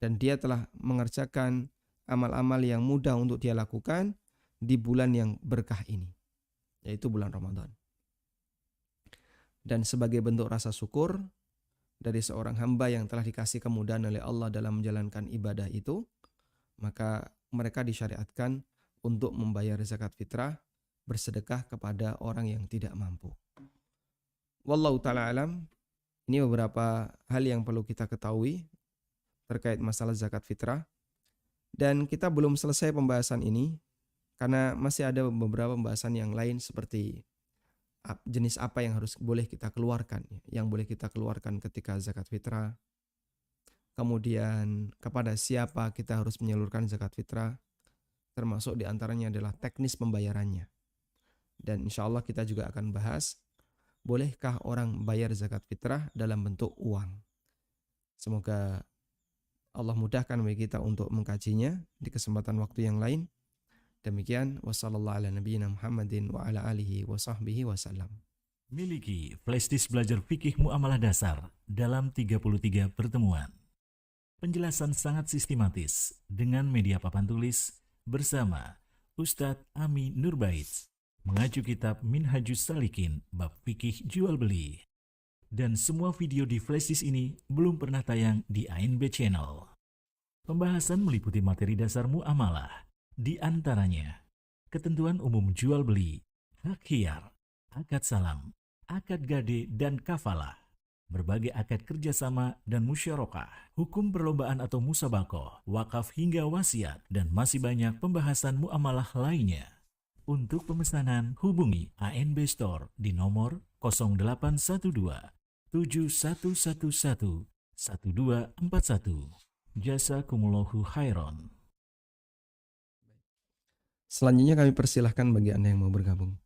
dan dia telah mengerjakan amal-amal yang mudah untuk dia lakukan di bulan yang berkah ini, yaitu bulan Ramadan. Dan sebagai bentuk rasa syukur dari seorang hamba yang telah dikasih kemudahan oleh Allah dalam menjalankan ibadah itu, maka mereka disyariatkan untuk membayar zakat fitrah, bersedekah kepada orang yang tidak mampu. Wallahu ta'ala alam. Ini beberapa hal yang perlu kita ketahui terkait masalah zakat fitrah. Dan kita belum selesai pembahasan ini, karena masih ada beberapa pembahasan yang lain seperti jenis apa yang boleh kita keluarkan, yang boleh kita keluarkan ketika zakat fitrah. Kemudian kepada siapa kita harus menyalurkan zakat fitrah, termasuk diantaranya adalah teknis pembayarannya. Dan insya Allah kita juga akan bahas, bolehkah orang bayar zakat fitrah dalam bentuk uang. Semoga Allah mudahkan bagi kita untuk mengkajinya di kesempatan waktu yang lain. Demikian, wassallallahu ala nabiyyina Muhammadin wa ala alihi wa sahbihi wasallam. Miliki flashdisk belajar fikih muamalah dasar dalam 33 pertemuan. Penjelasan sangat sistematis dengan media papan tulis bersama Ustadz Ami Nurbaiz. Mengacu kitab Minhajus Salikin bab fikih jual beli. Dan semua video di flashdisk ini belum pernah tayang di ANB Channel. Pembahasan meliputi materi dasar muamalah, di antaranya ketentuan umum jual beli, hak khiyar, akad salam, akad gade dan kafalah, berbagai akad kerjasama dan musyarakah, hukum perlombaan atau musabakoh, wakaf hingga wasiat, dan masih banyak pembahasan muamalah lainnya. Untuk pemesanan, hubungi ANB Store di nomor 0812 7111 1241. Jazakumullahu khairan. Selanjutnya kami persilahkan bagi Anda yang mau bergabung.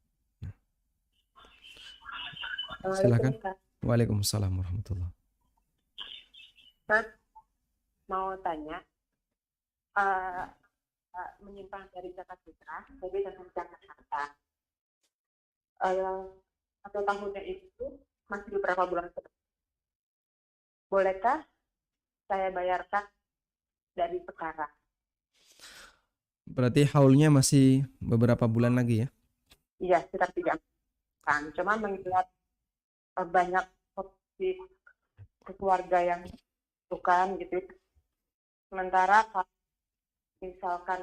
Silakan. Waalaikumsalam warahmatullahi. Ustaz, mau tanya, menyimpang dari zakat fitrah, jadi dengan zakat harta. 1 tahunnya itu masih beberapa bulan ke depan. Bolehkah saya bayarkan dari sekarang? Berarti haulnya masih beberapa bulan lagi ya? Iya, sekitar 3 bulan. Cuma mengingat banyak opsi keluarga yang bukan gitu. Sementara kalau misalkan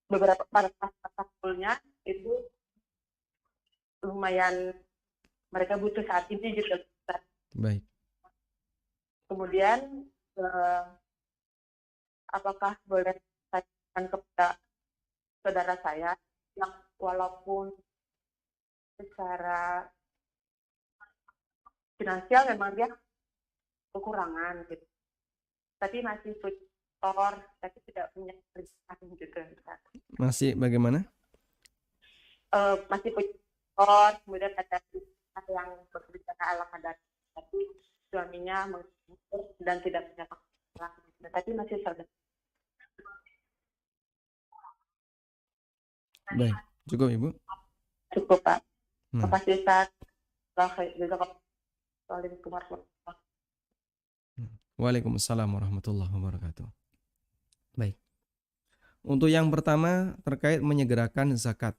beberapa pada tahunnya itu lumayan mereka butuh saat ini gitu. Baik. Kemudian apakah boleh saya kepada saudara saya yang walaupun secara finansial memang dia kekurangan gitu, tapi masih punya tapi tidak punya kerjaan gitu. Masih bagaimana? Masih punya kemudian ada yang bekerja ala kadar, tapi suaminya menganggur dan tidak punya penghasilan, tapi masih saudara. Baik, cukup Ibu? Cukup Pak. Nah. Terima kasih Ustaz. Waalaikumsalam warahmatullahi. Waalaikumsalam warahmatullahi wabarakatuh. Baik. Untuk yang pertama terkait menyegerakan zakat.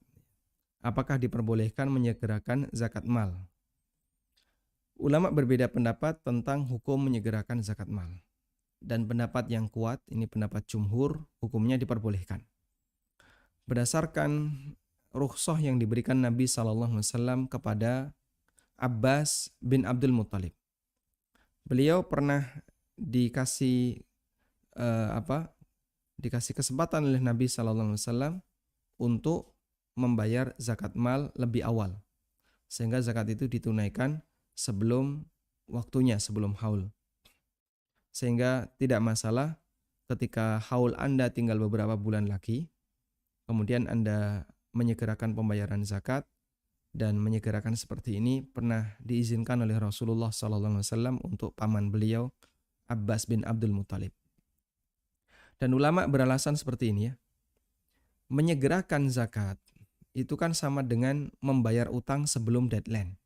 Apakah diperbolehkan menyegerakan zakat mal? Ulama berbeda pendapat tentang hukum menyegerakan zakat mal. Dan pendapat yang kuat, ini pendapat jumhur, hukumnya diperbolehkan. Berdasarkan rukhsah yang diberikan Nabi SAW kepada Abbas bin Abdul Muttalib. Beliau pernah dikasih dikasih kesempatan oleh Nabi SAW untuk membayar zakat mal lebih awal, sehingga zakat itu ditunaikan sebelum waktunya, sebelum haul. Sehingga tidak masalah ketika haul Anda tinggal beberapa bulan lagi, kemudian Anda menyegerakan pembayaran zakat, dan menyegerakan seperti ini pernah diizinkan oleh Rasulullah SAW untuk paman beliau Abbas bin Abdul Muttalib. Dan ulama beralasan seperti ini ya, menyegerakan zakat itu kan sama dengan membayar utang sebelum deadline.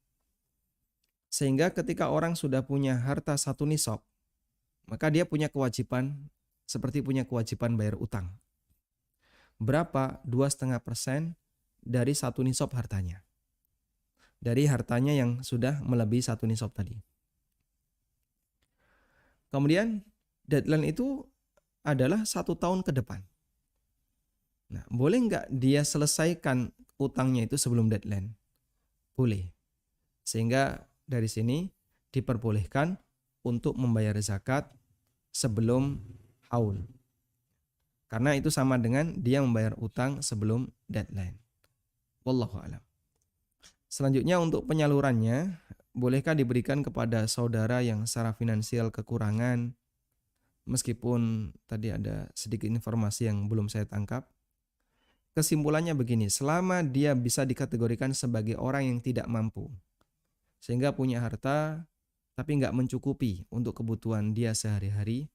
Sehingga ketika orang sudah punya harta 1 nisab, maka dia punya kewajiban seperti punya kewajiban bayar utang. Berapa? 2,5% dari 1 nisab hartanya. Dari hartanya yang sudah melebihi 1 nisab tadi. Kemudian deadline itu adalah 1 tahun ke depan. Nah, boleh nggak dia selesaikan utangnya itu sebelum deadline? Boleh. Sehingga dari sini diperbolehkan untuk membayar zakat sebelum haul. Karena itu sama dengan dia membayar utang sebelum deadline. Wallahu a'lam. Selanjutnya untuk penyalurannya, bolehkah diberikan kepada saudara yang secara finansial kekurangan? Meskipun tadi ada sedikit informasi yang belum saya tangkap. Kesimpulannya begini, selama dia bisa dikategorikan sebagai orang yang tidak mampu, sehingga punya harta tapi nggak mencukupi untuk kebutuhan dia sehari-hari,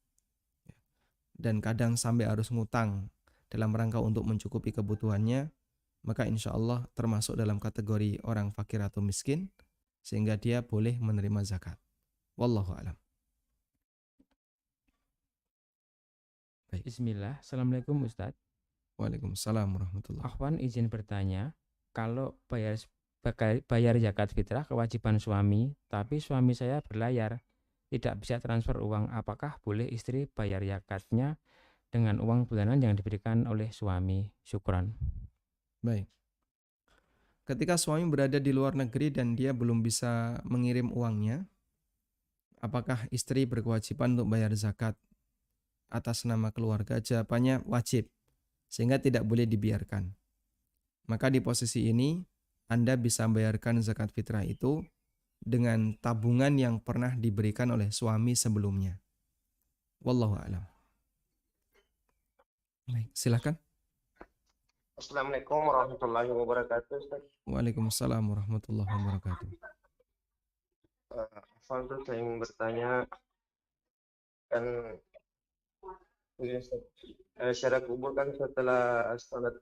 dan kadang sampai harus ngutang dalam rangka untuk mencukupi kebutuhannya, maka insya Allah termasuk dalam kategori orang fakir atau miskin, sehingga dia boleh menerima zakat. Wallahu a'lam. Baik. Bismillah. Assalamualaikum Ustadz. Waalaikumsalam warahmatullahi wabarakatuh. Akhwan izin bertanya, kalau bayar bayar zakat fitrah kewajiban suami, tapi suami saya berlayar, tidak bisa transfer uang. Apakah boleh istri bayar zakatnya dengan uang bulanan yang diberikan oleh suami? Syukran. Baik. Ketika suami berada di luar negeri dan dia belum bisa mengirim uangnya, apakah istri berkewajiban untuk bayar zakat atas nama keluarga? Jawabannya wajib, sehingga tidak boleh dibiarkan. Maka di posisi ini, Anda bisa bayarkan zakat fitrah itu dengan tabungan yang pernah diberikan oleh suami sebelumnya. Wallahu a'lam. Baik, silakan. Assalamualaikum warahmatullahi wabarakatuh, Ustaz. Waalaikumsalam warahmatullahi wabarakatuh. Afwan tuh saya ingin bertanya, kan ini, Ustaz, syarat kubur kan setelah salat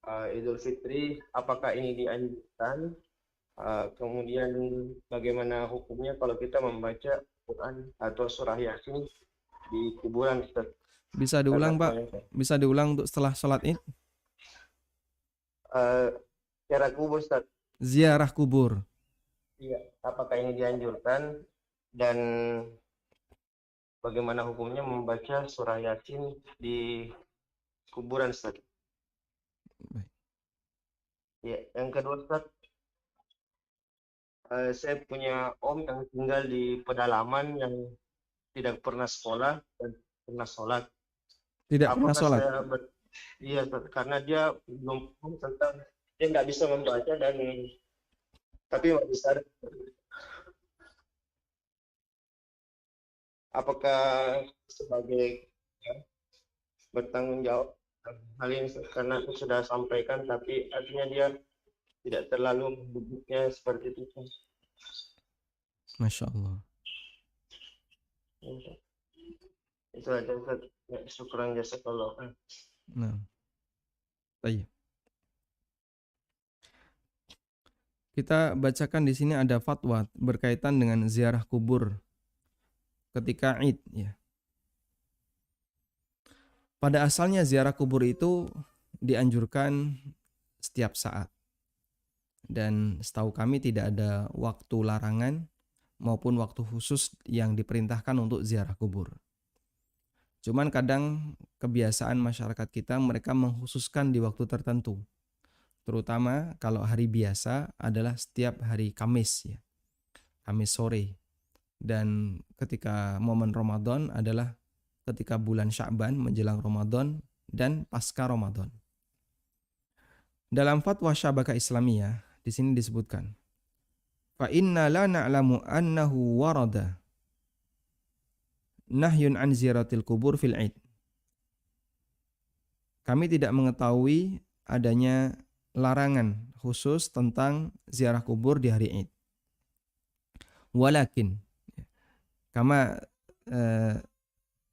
Idul Fitri, apakah ini dianjurkan? Kemudian bagaimana hukumnya kalau kita membaca Quran atau surah Yasin di kuburan, Ustaz? Bisa diulang, Pak? Bisa diulang untuk setelah sholat Id? Ziarah kubur, Ustaz. Ziarah kubur. Iya, apakah ini dianjurkan dan bagaimana hukumnya membaca surah Yasin di kuburan, Ustaz? Baik. Ya, yang kedua, Ustaz, saya punya om yang tinggal di pedalaman yang tidak pernah sekolah dan pernah sholat. Tidak pernah Apakah sholat? iya, Ustaz, karena dia belum paham tentang, dia nggak bisa membaca dan tapi bisa. Apakah sebagai bertanggung jawab hal ini, karena aku sudah sampaikan tapi artinya dia tidak terlalu mendukungnya seperti itu. Masya Allah. Itu aja, Ustaz. Ya, syukran jazakallah. Nah, baik. Kita bacakan di sini ada fatwa berkaitan dengan ziarah kubur ketika Id, ya. Pada asalnya ziarah kubur itu dianjurkan setiap saat. Dan setahu kami tidak ada waktu larangan maupun waktu khusus yang diperintahkan untuk ziarah kubur. Cuman kadang kebiasaan masyarakat kita mereka mengkhususkan di waktu tertentu. Terutama kalau hari biasa adalah setiap hari Kamis, ya. Kamis sore. Dan ketika momen Ramadan adalah ketika bulan Sya'ban menjelang Ramadan dan pasca Ramadan. Dalam fatwa Syabakah Islamiyah di sini disebutkan, fa inna la na'lamu annahu warada nahyun an ziyaratil kubur fil Id. Kami tidak mengetahui adanya larangan khusus tentang ziarah kubur di hari Id. Walakin kama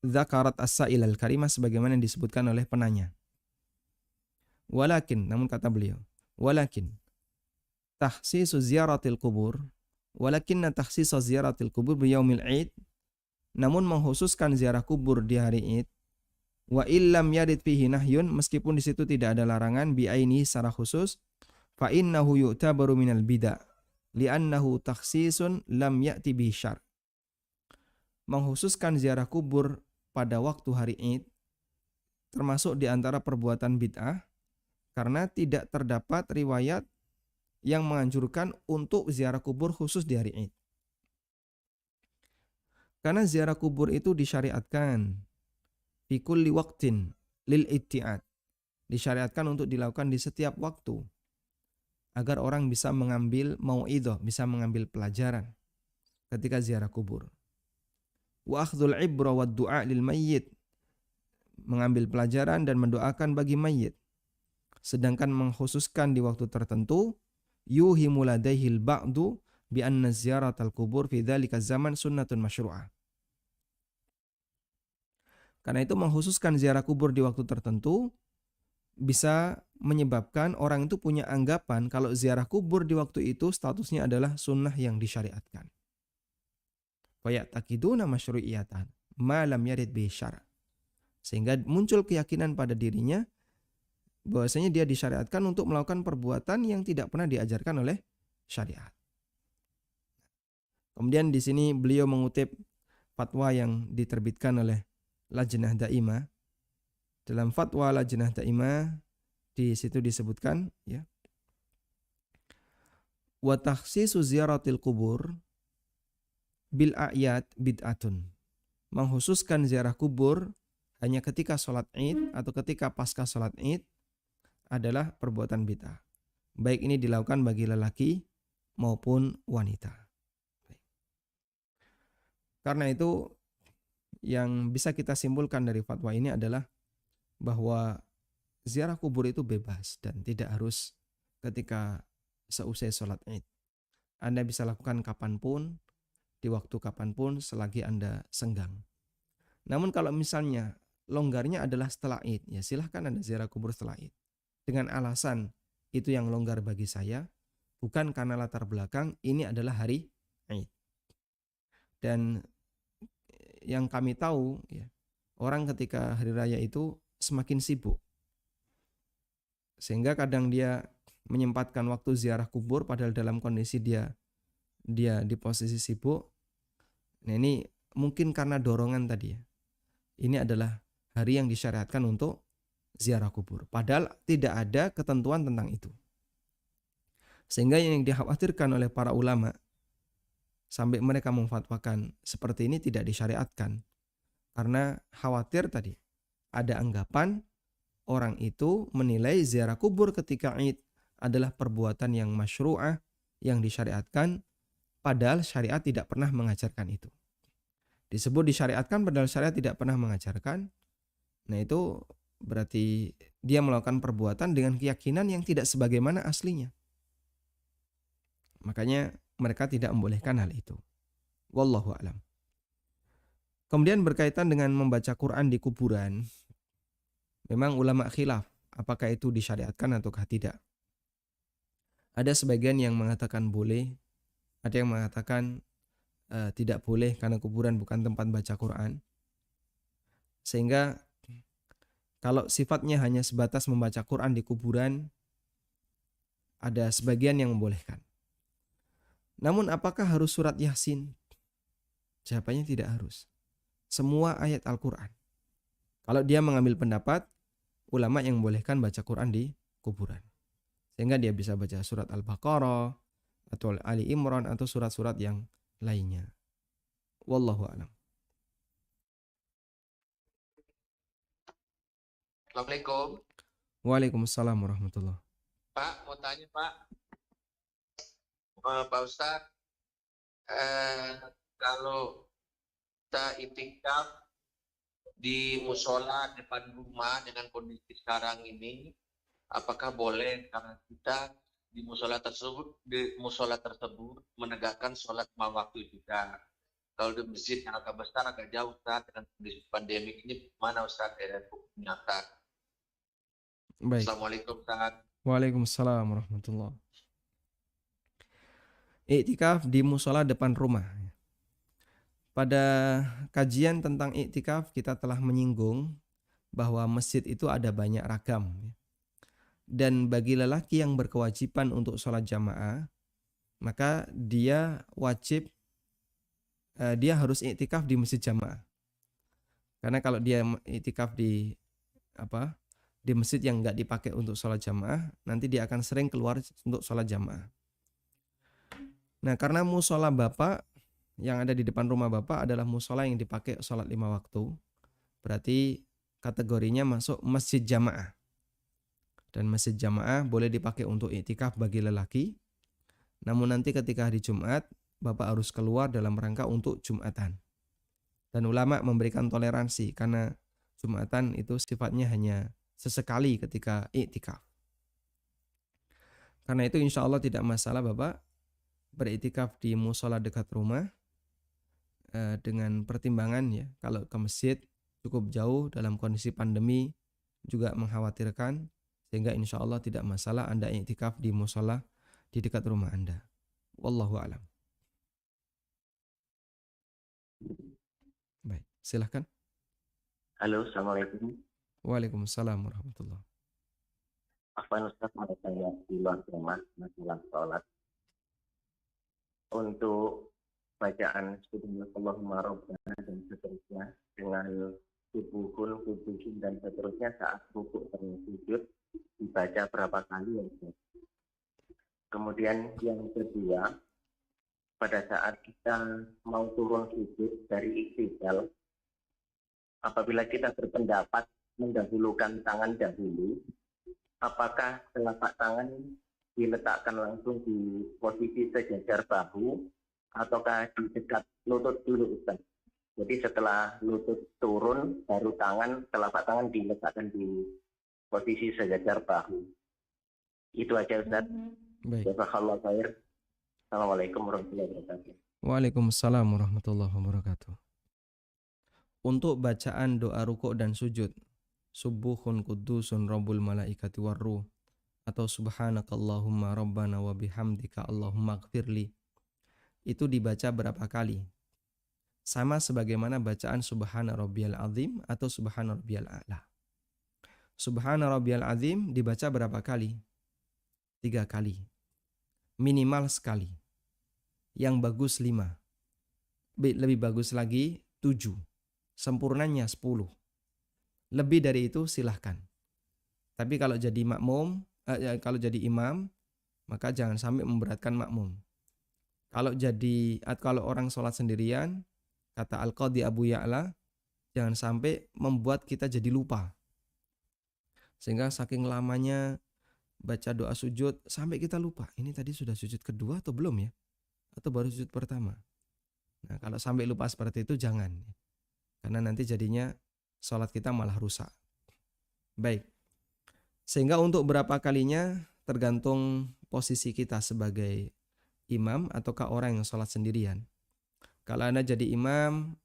zakarat as-sa'il al-karimah, sebagaimana yang disebutkan oleh penanya. Walakin, namun kata beliau, walakin takhsisu ziyaratil kubur, walakinna takhsisu ziyaratil kubur bi yaumil Id, namun mengkhususkan ziarah kubur di hari Id, wa illam yarid fihi nahyun, meskipun di situ tidak ada larangan bi aini secara khusus, fa innahu yu'tabaru minal bid'ah li'annahu takhsisun lam ya'ti bi syar'. Mengkhususkan ziarah kubur pada waktu hari Id termasuk di antara perbuatan bid'ah karena tidak terdapat riwayat yang menganjurkan untuk ziarah kubur khusus di hari Id. Karena ziarah kubur itu disyariatkan fi kulli waqtin lil itti'ad. Disyariatkan untuk dilakukan di setiap waktu agar orang bisa mengambil mau'idhah, bisa mengambil pelajaran ketika ziarah kubur. Wa akhdhul ibra wad du'a lil mayyit, mengambil pelajaran dan mendoakan bagi mayit. Sedangkan mengkhususkan di waktu tertentu, yuhimu ladaihil ba'du bi anna ziyaratal kubur fi dzalika zaman sunnatun masyru'ah. Karena itu mengkhususkan ziarah kubur di waktu tertentu bisa menyebabkan orang itu punya anggapan kalau ziarah kubur di waktu itu statusnya adalah sunnah yang disyariatkan. Faya'taqiduna masyru'iyatan ma lam yarid bi syara'. Sehingga muncul keyakinan pada dirinya bahwasanya dia disyariatkan untuk melakukan perbuatan yang tidak pernah diajarkan oleh syariat. Kemudian di sini beliau mengutip fatwa yang diterbitkan oleh Lajnah Daimah. Dalam fatwa Lajnah Daimah di situ disebutkan ya, wa takhsisu ziyaratil kubur bil a'yad bid'atun. Menghususkan ziarah kubur hanya ketika sholat Id atau ketika pasca sholat Id adalah perbuatan bid'ah. Baik ini dilakukan bagi lelaki maupun wanita. Karena itu yang bisa kita simpulkan dari fatwa ini adalah bahwa ziarah kubur itu bebas dan tidak harus ketika seusai sholat Id. Anda bisa lakukan kapanpun, di waktu kapanpun selagi Anda senggang. Namun kalau misalnya longgarnya adalah setelah Id, ya silahkan Anda ziarah kubur setelah Id. Dengan alasan itu yang longgar bagi saya, bukan karena latar belakang ini adalah hari Id. Dan yang kami tahu, ya, orang ketika hari raya itu semakin sibuk. Sehingga kadang dia menyempatkan waktu ziarah kubur padahal dalam kondisi dia di posisi sibuk. Nah ini mungkin karena dorongan tadi ya. Ini adalah hari yang disyariatkan untuk ziarah kubur. Padahal tidak ada ketentuan tentang itu. Sehingga yang dikhawatirkan oleh para ulama sampai mereka memfatwakan seperti ini tidak disyariatkan. Karena khawatir tadi ada anggapan orang itu menilai ziarah kubur ketika Id adalah perbuatan yang masyru'ah, yang disyariatkan, padahal syariat tidak pernah mengajarkan itu. Disebut disyariatkan padahal syariat tidak pernah mengajarkan. Nah itu berarti dia melakukan perbuatan dengan keyakinan yang tidak sebagaimana aslinya. Makanya mereka tidak membolehkan hal itu. Wallahu a'lam. Kemudian berkaitan dengan membaca Quran di kuburan, memang ulama khilaf apakah itu disyariatkan ataukah tidak. Ada sebagian yang mengatakan boleh, ada yang mengatakan tidak boleh karena kuburan bukan tempat baca Quran. Sehingga kalau sifatnya hanya sebatas membaca Quran di kuburan, ada sebagian yang membolehkan. Namun apakah harus surat Yasin? Jawabannya tidak harus. Semua ayat Al-Quran. Kalau dia mengambil pendapat ulama yang membolehkan baca Quran di kuburan. Sehingga dia bisa baca surat Al-Baqarah atau Ali Imran atau surat-surat yang lainnya. Wallahu a'lam. Assalamualaikum. Waalaikumsalam warahmatullahi. Pak, mau tanya Pak. Pak Ustadz, kalau kita itikaf di musola depan rumah dengan kondisi sekarang ini, apakah boleh karena kita di musola tersebut menegakkan sholat lima waktu juga? Kalau di masjid yang agak besar, agak jauh Ustaz, dengan kondisi pandemi ini mana Ustaz dan hukumnya Ustaz? Baik. Assalamualaikum Ustaz. Waalaikumsalam warahmatullahi. Iktikaf di musola depan rumah. Pada kajian tentang iktikaf kita telah menyinggung bahwa masjid itu ada banyak ragam. Dan bagi lelaki yang berkewajiban untuk sholat jamaah, maka dia wajib, dia harus iktikaf di masjid jamaah. Karena kalau dia iktikaf di masjid yang nggak dipakai untuk sholat jamaah, nanti dia akan sering keluar untuk sholat jamaah. Nah, karena musola Bapak yang ada di depan rumah Bapak adalah musola yang dipakai sholat 5 waktu, berarti kategorinya masuk masjid jamaah. Dan masjid jamaah boleh dipakai untuk iktikaf bagi lelaki. Namun nanti ketika hari Jumat, Bapak harus keluar dalam rangka untuk Jumatan. Dan ulama memberikan toleransi karena Jumatan itu sifatnya hanya sesekali ketika iktikaf. Karena itu insya Allah tidak masalah Bapak beriktikaf di musola dekat rumah dengan pertimbangan ya, kalau ke masjid cukup jauh dalam kondisi pandemi juga mengkhawatirkan, sehingga insya Allah tidak masalah Anda iktikaf di musola di dekat rumah Anda. Wallahu a'lam. Baik, silahkan. Halo, Assalamualaikum. Waalaikumsalam warahmatullahi. Afwan Ustaz, mau saya di luar rumah, menjelang sholat. untuk bacaan Subhanallahumma rabbana dan seterusnya dengan subuhun, kudusin dan seterusnya saat rukuk dan sujud dibaca berapa kali ya Ustaz? Kemudian yang kedua, pada saat kita mau turun sujud dari iktidal, apabila kita berpendapat mendahulukan tangan dahulu, apakah telapak tangan diletakkan langsung di posisi sejajar bahu ataukah di dekat lutut dulu Ustaz? Jadi setelah lutut turun baru telapak tangan diletakkan di posisi sejajar bahu. Itu aja Ustaz. Baik. Jazakallahu khair. Assalamualaikum warahmatullahi wabarakatuh. Waalaikumsalam warahmatullahi wabarakatuh. Untuk bacaan doa rukuk dan sujud, Subuhun Qudusun Rabbul Malaikati Warruh atau Subhanakallahumma Rabbana wa bihamdika Allahumma gfirli, itu dibaca berapa kali? Sama sebagaimana bacaan Subhana Rabbiyal Azim atau Subhana Rabbiyal A'la. Subhana Rabbiyal Azim dibaca berapa kali? 3 kali. Minimal sekali. Yang bagus 5. Lebih bagus lagi 7. Sempurnanya 10. Lebih dari itu silahkan. Tapi kalau jadi kalau jadi imam, maka jangan sampai memberatkan makmum. Kalau orang sholat sendirian, kata Al-Qadhi Abu Ya'la, jangan sampai membuat kita jadi lupa. Sehingga saking lamanya baca doa sujud sampai kita lupa. Ini tadi sudah sujud kedua atau belum ya? Atau baru sujud pertama? Nah, kalau sampai lupa seperti itu jangan. Karena nanti jadinya sholat kita malah rusak. Baik. Sehingga untuk berapa kalinya tergantung posisi kita sebagai imam ataukah orang yang sholat sendirian. Kalau Anda jadi imam,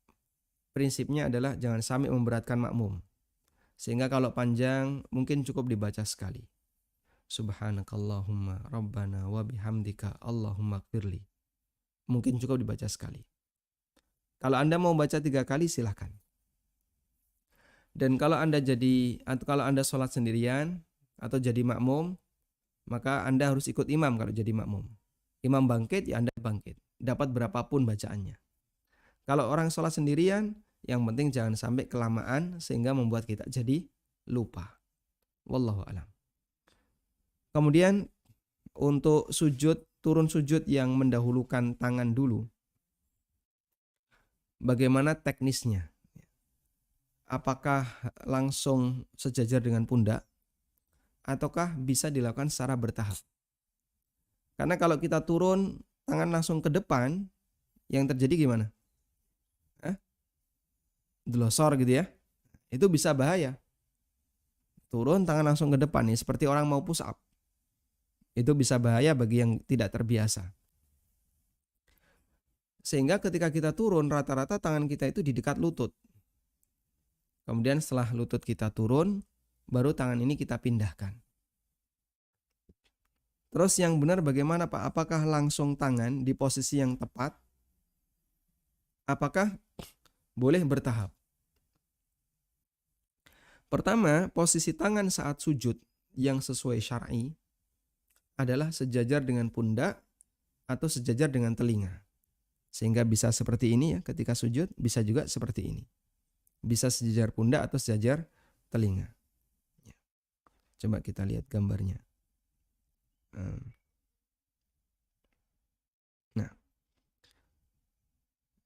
prinsipnya adalah jangan sampai memberatkan makmum. Sehingga kalau panjang mungkin cukup dibaca sekali. Subhanakallahumma rabbana wa bihamdika Allahumma gfirli. Mungkin cukup dibaca sekali. Kalau Anda mau baca 3 kali silahkan. Dan kalau Anda sholat sendirian atau jadi makmum, maka Anda harus ikut imam kalau jadi makmum. Imam bangkit, ya Anda bangkit. Dapat berapapun bacaannya. Kalau orang sholat sendirian, yang penting jangan sampai kelamaan sehingga membuat kita jadi lupa. Wallahu a'lam. Kemudian untuk turun sujud yang mendahulukan tangan dulu. Bagaimana teknisnya? Apakah langsung sejajar dengan pundak? Ataukah bisa dilakukan secara bertahap? Karena kalau kita turun tangan langsung ke depan, yang terjadi gimana? Delosor gitu ya. Itu bisa bahaya. Turun tangan langsung ke depan nih, seperti orang mau push up. Itu bisa bahaya bagi yang tidak terbiasa. Sehingga ketika kita turun, rata-rata tangan kita itu di dekat lutut. Kemudian setelah lutut kita turun, baru tangan ini kita pindahkan. Terus yang benar bagaimana Pak? Apakah langsung tangan di posisi yang tepat? Apakah boleh bertahap? Pertama, posisi tangan saat sujud yang sesuai syar'i adalah sejajar dengan pundak atau sejajar dengan telinga. Sehingga bisa seperti ini ya ketika sujud, bisa juga seperti ini. Bisa sejajar pundak atau sejajar telinga. Coba kita lihat gambarnya. Nah,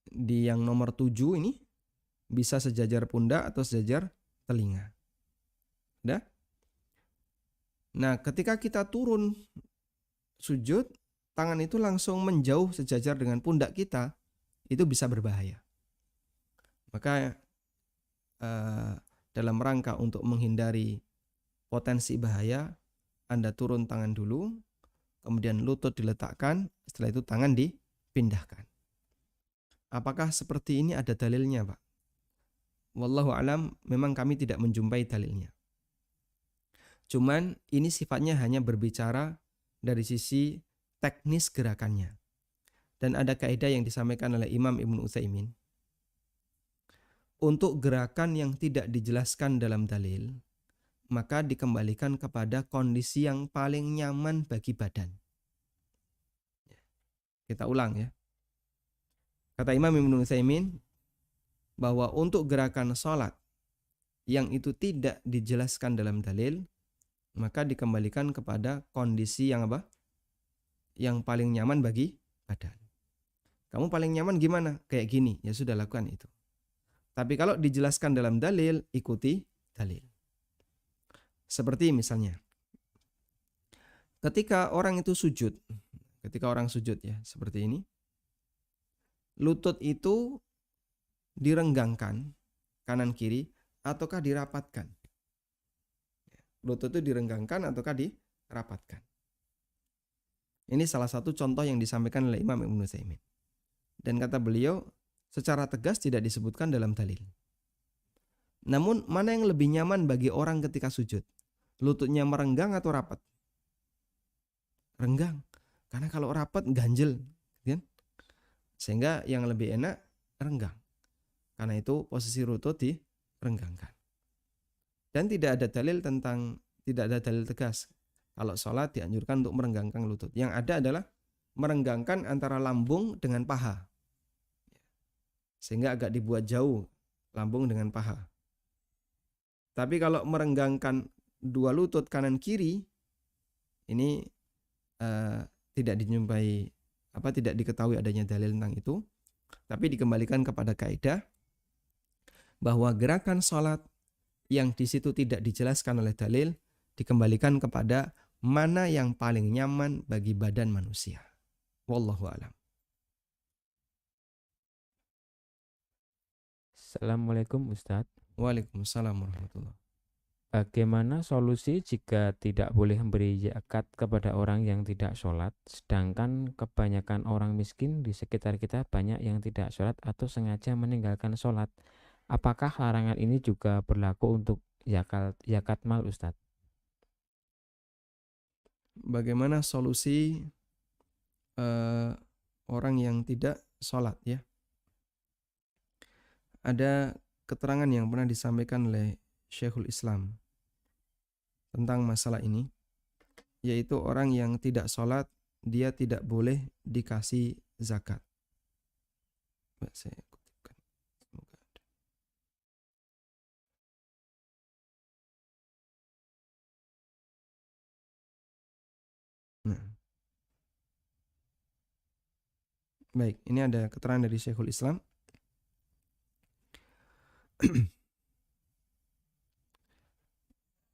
di yang nomor 7 ini bisa sejajar pundak atau sejajar telinga. Udah? Nah, ketika kita turun sujud, tangan itu langsung menjauh sejajar dengan pundak kita, itu bisa berbahaya. Maka dalam rangka untuk menghindari potensi bahaya, Anda turun tangan dulu, kemudian lutut diletakkan, setelah itu tangan dipindahkan. Apakah seperti ini ada dalilnya, Pak? Wallahu alam, memang kami tidak menjumpai dalilnya. Cuman ini sifatnya hanya berbicara dari sisi teknis gerakannya. Dan ada kaidah yang disampaikan oleh Imam Ibnu Utsaimin. Untuk gerakan yang tidak dijelaskan dalam dalil, maka dikembalikan kepada kondisi yang paling nyaman bagi badan. Kita ulang ya. Kata Imam Ibnu Utsaimin bahwa untuk gerakan sholat yang itu tidak dijelaskan dalam dalil, maka dikembalikan kepada kondisi yang apa? Yang paling nyaman bagi badan. Kamu paling nyaman gimana? Kayak gini, ya sudah lakukan itu. Tapi kalau dijelaskan dalam dalil, ikuti dalil. Seperti misalnya, ketika orang sujud ya, seperti ini, lutut itu direnggangkan kanan kiri ataukah dirapatkan? Lutut itu direnggangkan ataukah dirapatkan? Ini salah satu contoh yang disampaikan oleh Imam Ibnu Utsaimin. Dan kata beliau, secara tegas tidak disebutkan dalam dalil. Namun mana yang lebih nyaman bagi orang ketika sujud? Lututnya merenggang atau rapat? Renggang. Karena kalau rapat ganjel, kan? Sehingga yang lebih enak renggang. Karena itu posisi lutut direnggangkan. Dan tidak ada dalil tegas kalau sholat dianjurkan untuk merenggangkan lutut. Yang ada adalah merenggangkan antara lambung dengan paha. Sehingga agak dibuat jauh lambung dengan paha. Tapi kalau merenggangkan dua lutut kanan kiri, ini tidak diketahui adanya dalil tentang itu. Tapi dikembalikan kepada kaidah bahwa gerakan sholat yang di situ tidak dijelaskan oleh dalil dikembalikan kepada mana yang paling nyaman bagi badan manusia. Wallahu a'lam. Assalamualaikum Ustadz. Waalaikumsalam warahmatullahi. Bagaimana solusi jika tidak boleh memberi zakat kepada orang yang tidak sholat, sedangkan kebanyakan orang miskin di sekitar kita banyak yang tidak sholat atau sengaja meninggalkan sholat? Apakah larangan ini juga berlaku untuk zakat mal, Ustadz? Bagaimana solusi orang yang tidak sholat ya? Ada keterangan yang pernah disampaikan oleh Syekhul Islam tentang masalah ini, yaitu orang yang tidak sholat, dia tidak boleh dikasih zakat. Saya kutipkan. Semoga ada. Nah. Baik, ini ada keterangan dari Syekhul Islam.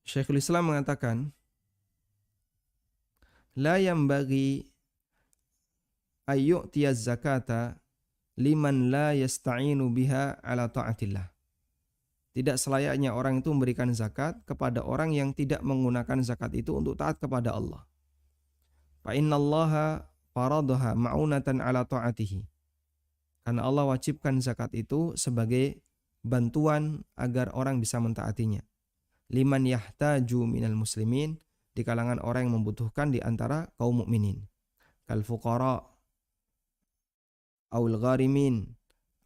Syekhul Islam mengatakan, la yambaghi ayyu'tiyaz zakata liman la yasta'inu biha ala ta'atillah. Tidak selayaknya orang itu memberikan zakat kepada orang yang tidak menggunakan zakat itu untuk taat kepada Allah. Fa innallaha faradaha ma'unatan ala ta'atihi. Karena Allah wajibkan zakat itu sebagai bantuan agar orang bisa mentaatinya. Liman yahtaju minal muslimin, di kalangan orang yang membutuhkan di antara kaum mukminin. Kal fuqara awil gharimin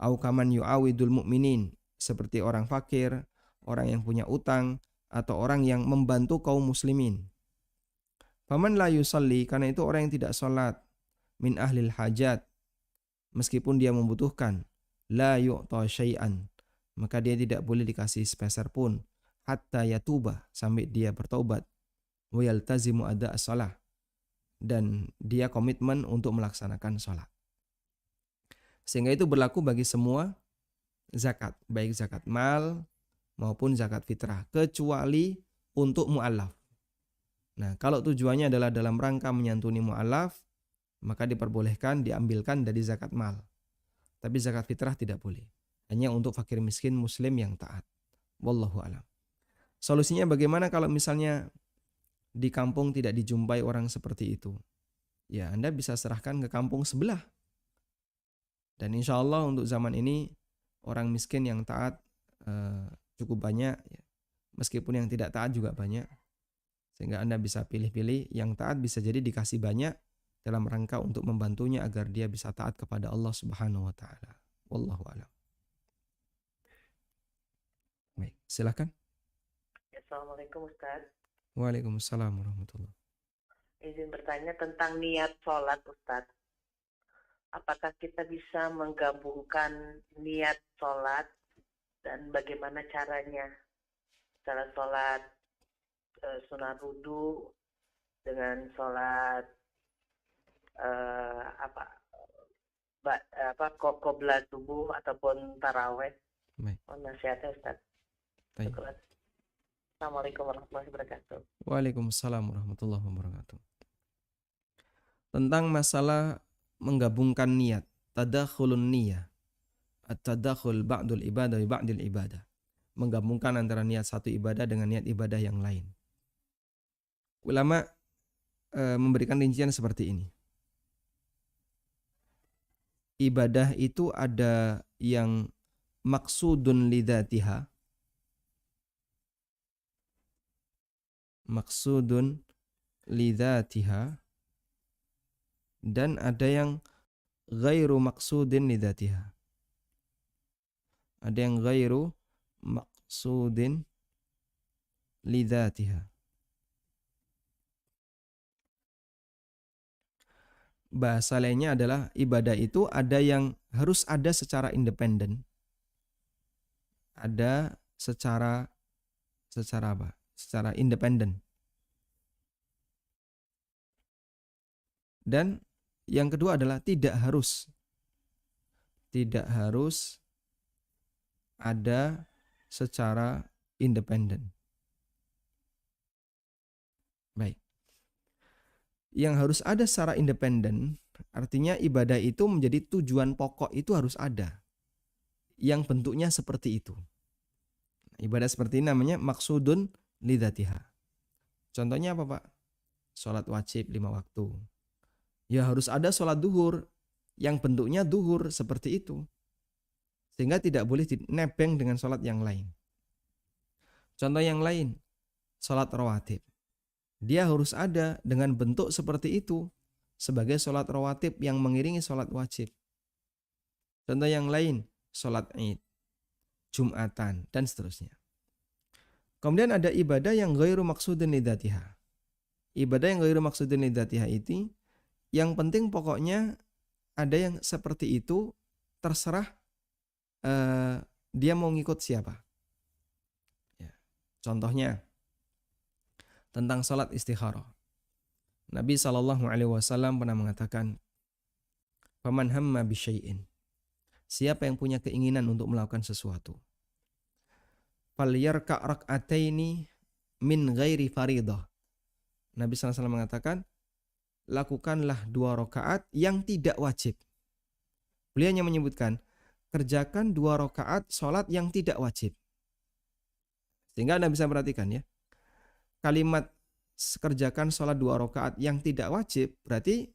aw kaman yu'awidul mu'minin, seperti orang fakir, orang yang punya utang, atau orang yang membantu kaum muslimin. Faman la yusalli, karena itu orang yang tidak salat, min ahlil hajat, meskipun dia membutuhkan, la yu'ta syai'an, maka dia tidak boleh dikasih sepeser pun, hatta yatuba, sampai dia bertaubat, wa yaltazimu ada as-shalah, dan dia komitmen untuk melaksanakan sholat. Sehingga itu berlaku bagi semua zakat, baik zakat mal maupun zakat fitrah, kecuali untuk mu'allaf. Nah, kalau tujuannya adalah dalam rangka menyantuni mu'allaf, maka diperbolehkan diambilkan dari zakat mal. Tapi zakat fitrah tidak boleh. Hanya untuk fakir miskin muslim yang taat. Wallahu a'lam. Solusinya bagaimana kalau misalnya di kampung tidak dijumpai orang seperti itu? Ya, Anda bisa serahkan ke kampung sebelah. Dan insya Allah untuk zaman ini orang miskin yang taat cukup banyak, ya. Meskipun yang tidak taat juga banyak. Sehingga Anda bisa pilih-pilih, yang taat bisa jadi dikasih banyak dalam rangka untuk membantunya agar dia bisa taat kepada Allah Subhanahu wa taala. Wallahu a'lam. Baik, silakan. Assalamualaikum Ustaz. Waalaikumsalam warahmatullahi. Izin bertanya tentang niat sholat Ustaz. apakah kita bisa menggabungkan niat sholat dan bagaimana caranya? Misalnya sholat sunat wudu dengan sholat qobla subuh ataupun taraweh. Baik. Nasihatnya Ustaz. Baik. Assalamualaikum warahmatullahi wabarakatuh. Waalaikumsalam warahmatullahi wabarakatuh. Tentang masalah menggabungkan niat, tadakhulun niyah, at-tadakhul ba'dul ibadah wa ba'dil ibadah. Menggabungkan antara niat satu ibadah dengan niat ibadah yang lain. Ulama memberikan rincian seperti ini. Ibadah itu ada yang maksudun lidzatiha, maksudun lidzatiha, dan ada yang ghairu maksudin lidzatiha. Ada yang ghairu maksudin lidzatiha. Bahasa lainnya adalah ibadah itu ada yang harus ada secara independen. Ada secara apa? Secara independen. Dan yang kedua adalah tidak harus ada secara independen. Baik. Yang harus ada secara independen artinya ibadah itu menjadi tujuan pokok itu harus ada. Yang bentuknya seperti itu. Ibadah seperti ini namanya maksudun lidzatiha. Contohnya apa, Pak? Sholat wajib 5 waktu. Ya harus ada sholat duhur yang bentuknya duhur seperti itu. Sehingga tidak boleh nebeng dengan sholat yang lain. Contoh yang lain, sholat rawatib. Dia harus ada dengan bentuk seperti itu sebagai sholat rawatib yang mengiringi sholat wajib. Contoh yang lain, sholat id, jumatan, dan seterusnya. Kemudian ada ibadah yang ghairu maksudin lidzatiha. Ibadah yang ghairu maksudin lidzatiha itu yang penting pokoknya ada yang seperti itu, terserah dia mau ngikut siapa. Ya. Contohnya tentang salat istikharah. Nabi SAW pernah mengatakan, "Faman hamma bisyai'in." Siapa yang punya keinginan untuk melakukan sesuatu, falyarka' rak'ataini min ghairi faridah. Nabi SAW mengatakan, lakukanlah 2 rakaat yang tidak wajib. Beliau hanya menyebutkan, kerjakan 2 rakaat sholat yang tidak wajib. Sehingga Anda bisa perhatikan ya, kalimat kerjakan sholat 2 rakaat yang tidak wajib berarti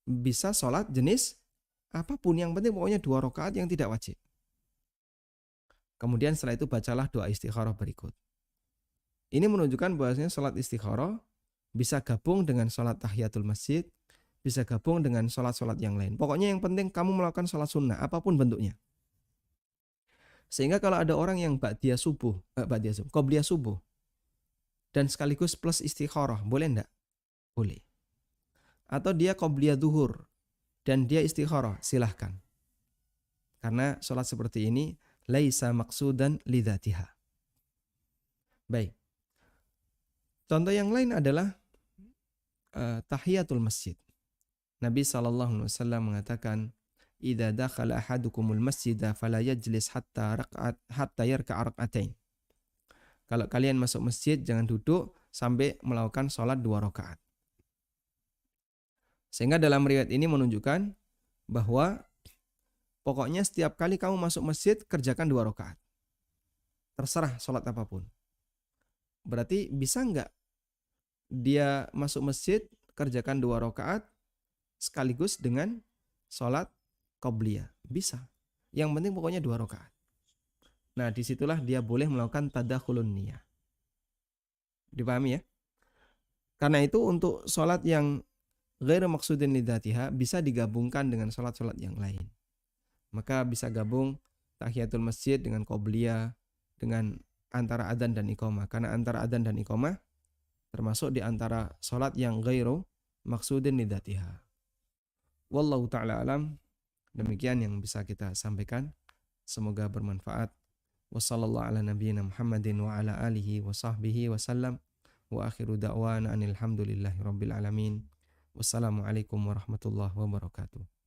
bisa sholat jenis apapun, yang penting pokoknya 2 rakaat yang tidak wajib. Kemudian setelah itu bacalah doa istikharah berikut. Ini menunjukkan bahwasanya sholat istikharah bisa gabung dengan sholat tahiyatul masjid, bisa gabung dengan sholat-sholat yang lain. Pokoknya yang penting kamu melakukan sholat sunnah, apapun bentuknya. Sehingga kalau ada orang yang qobliyah subuh, dan sekaligus plus istikharah, boleh enggak? Boleh. Atau dia qobliyah duhur, dan dia istikharah, silahkan. Karena sholat seperti ini, laisa maksudan lidzatiha. Baik. Contoh yang lain adalah tahiyatul masjid. Nabi SAW mengatakan, "Idza dakhala ahadukumul masjida fala yajlis hatta yarka'a rak'atain." Kalau kalian masuk masjid jangan duduk sampai melakukan sholat 2 rakaat. Sehingga dalam riwayat ini menunjukkan bahwa pokoknya setiap kali kamu masuk masjid kerjakan 2 rakaat. Terserah sholat apapun. Berarti bisa enggak dia masuk masjid kerjakan 2 rakaat sekaligus dengan sholat qobliyah? Bisa. Yang penting pokoknya 2 rakaat. Nah disitulah dia boleh melakukan tadakhulun niyah. Dipahami ya? Karena itu untuk sholat yang ghairu maksudin lidzatiha bisa digabungkan dengan sholat-sholat yang lain. Maka bisa gabung tahiyatul masjid dengan qobliyah, dengan antara adzan dan iqamah. Karena antara adzan dan iqamah termasuk di antara sholat yang ghairu maksudin lidzatiha. Wallahu ta'ala alam. Demikian yang bisa kita sampaikan. Semoga bermanfaat. Wassallallahu ala nabiyyina Muhammadin wa ala alihi wa sahbihi wasallam. Wa akhiru da'wana anil hamdulillahi rabbil alamin. Wassalamualaikum warahmatullahi wabarakatuh.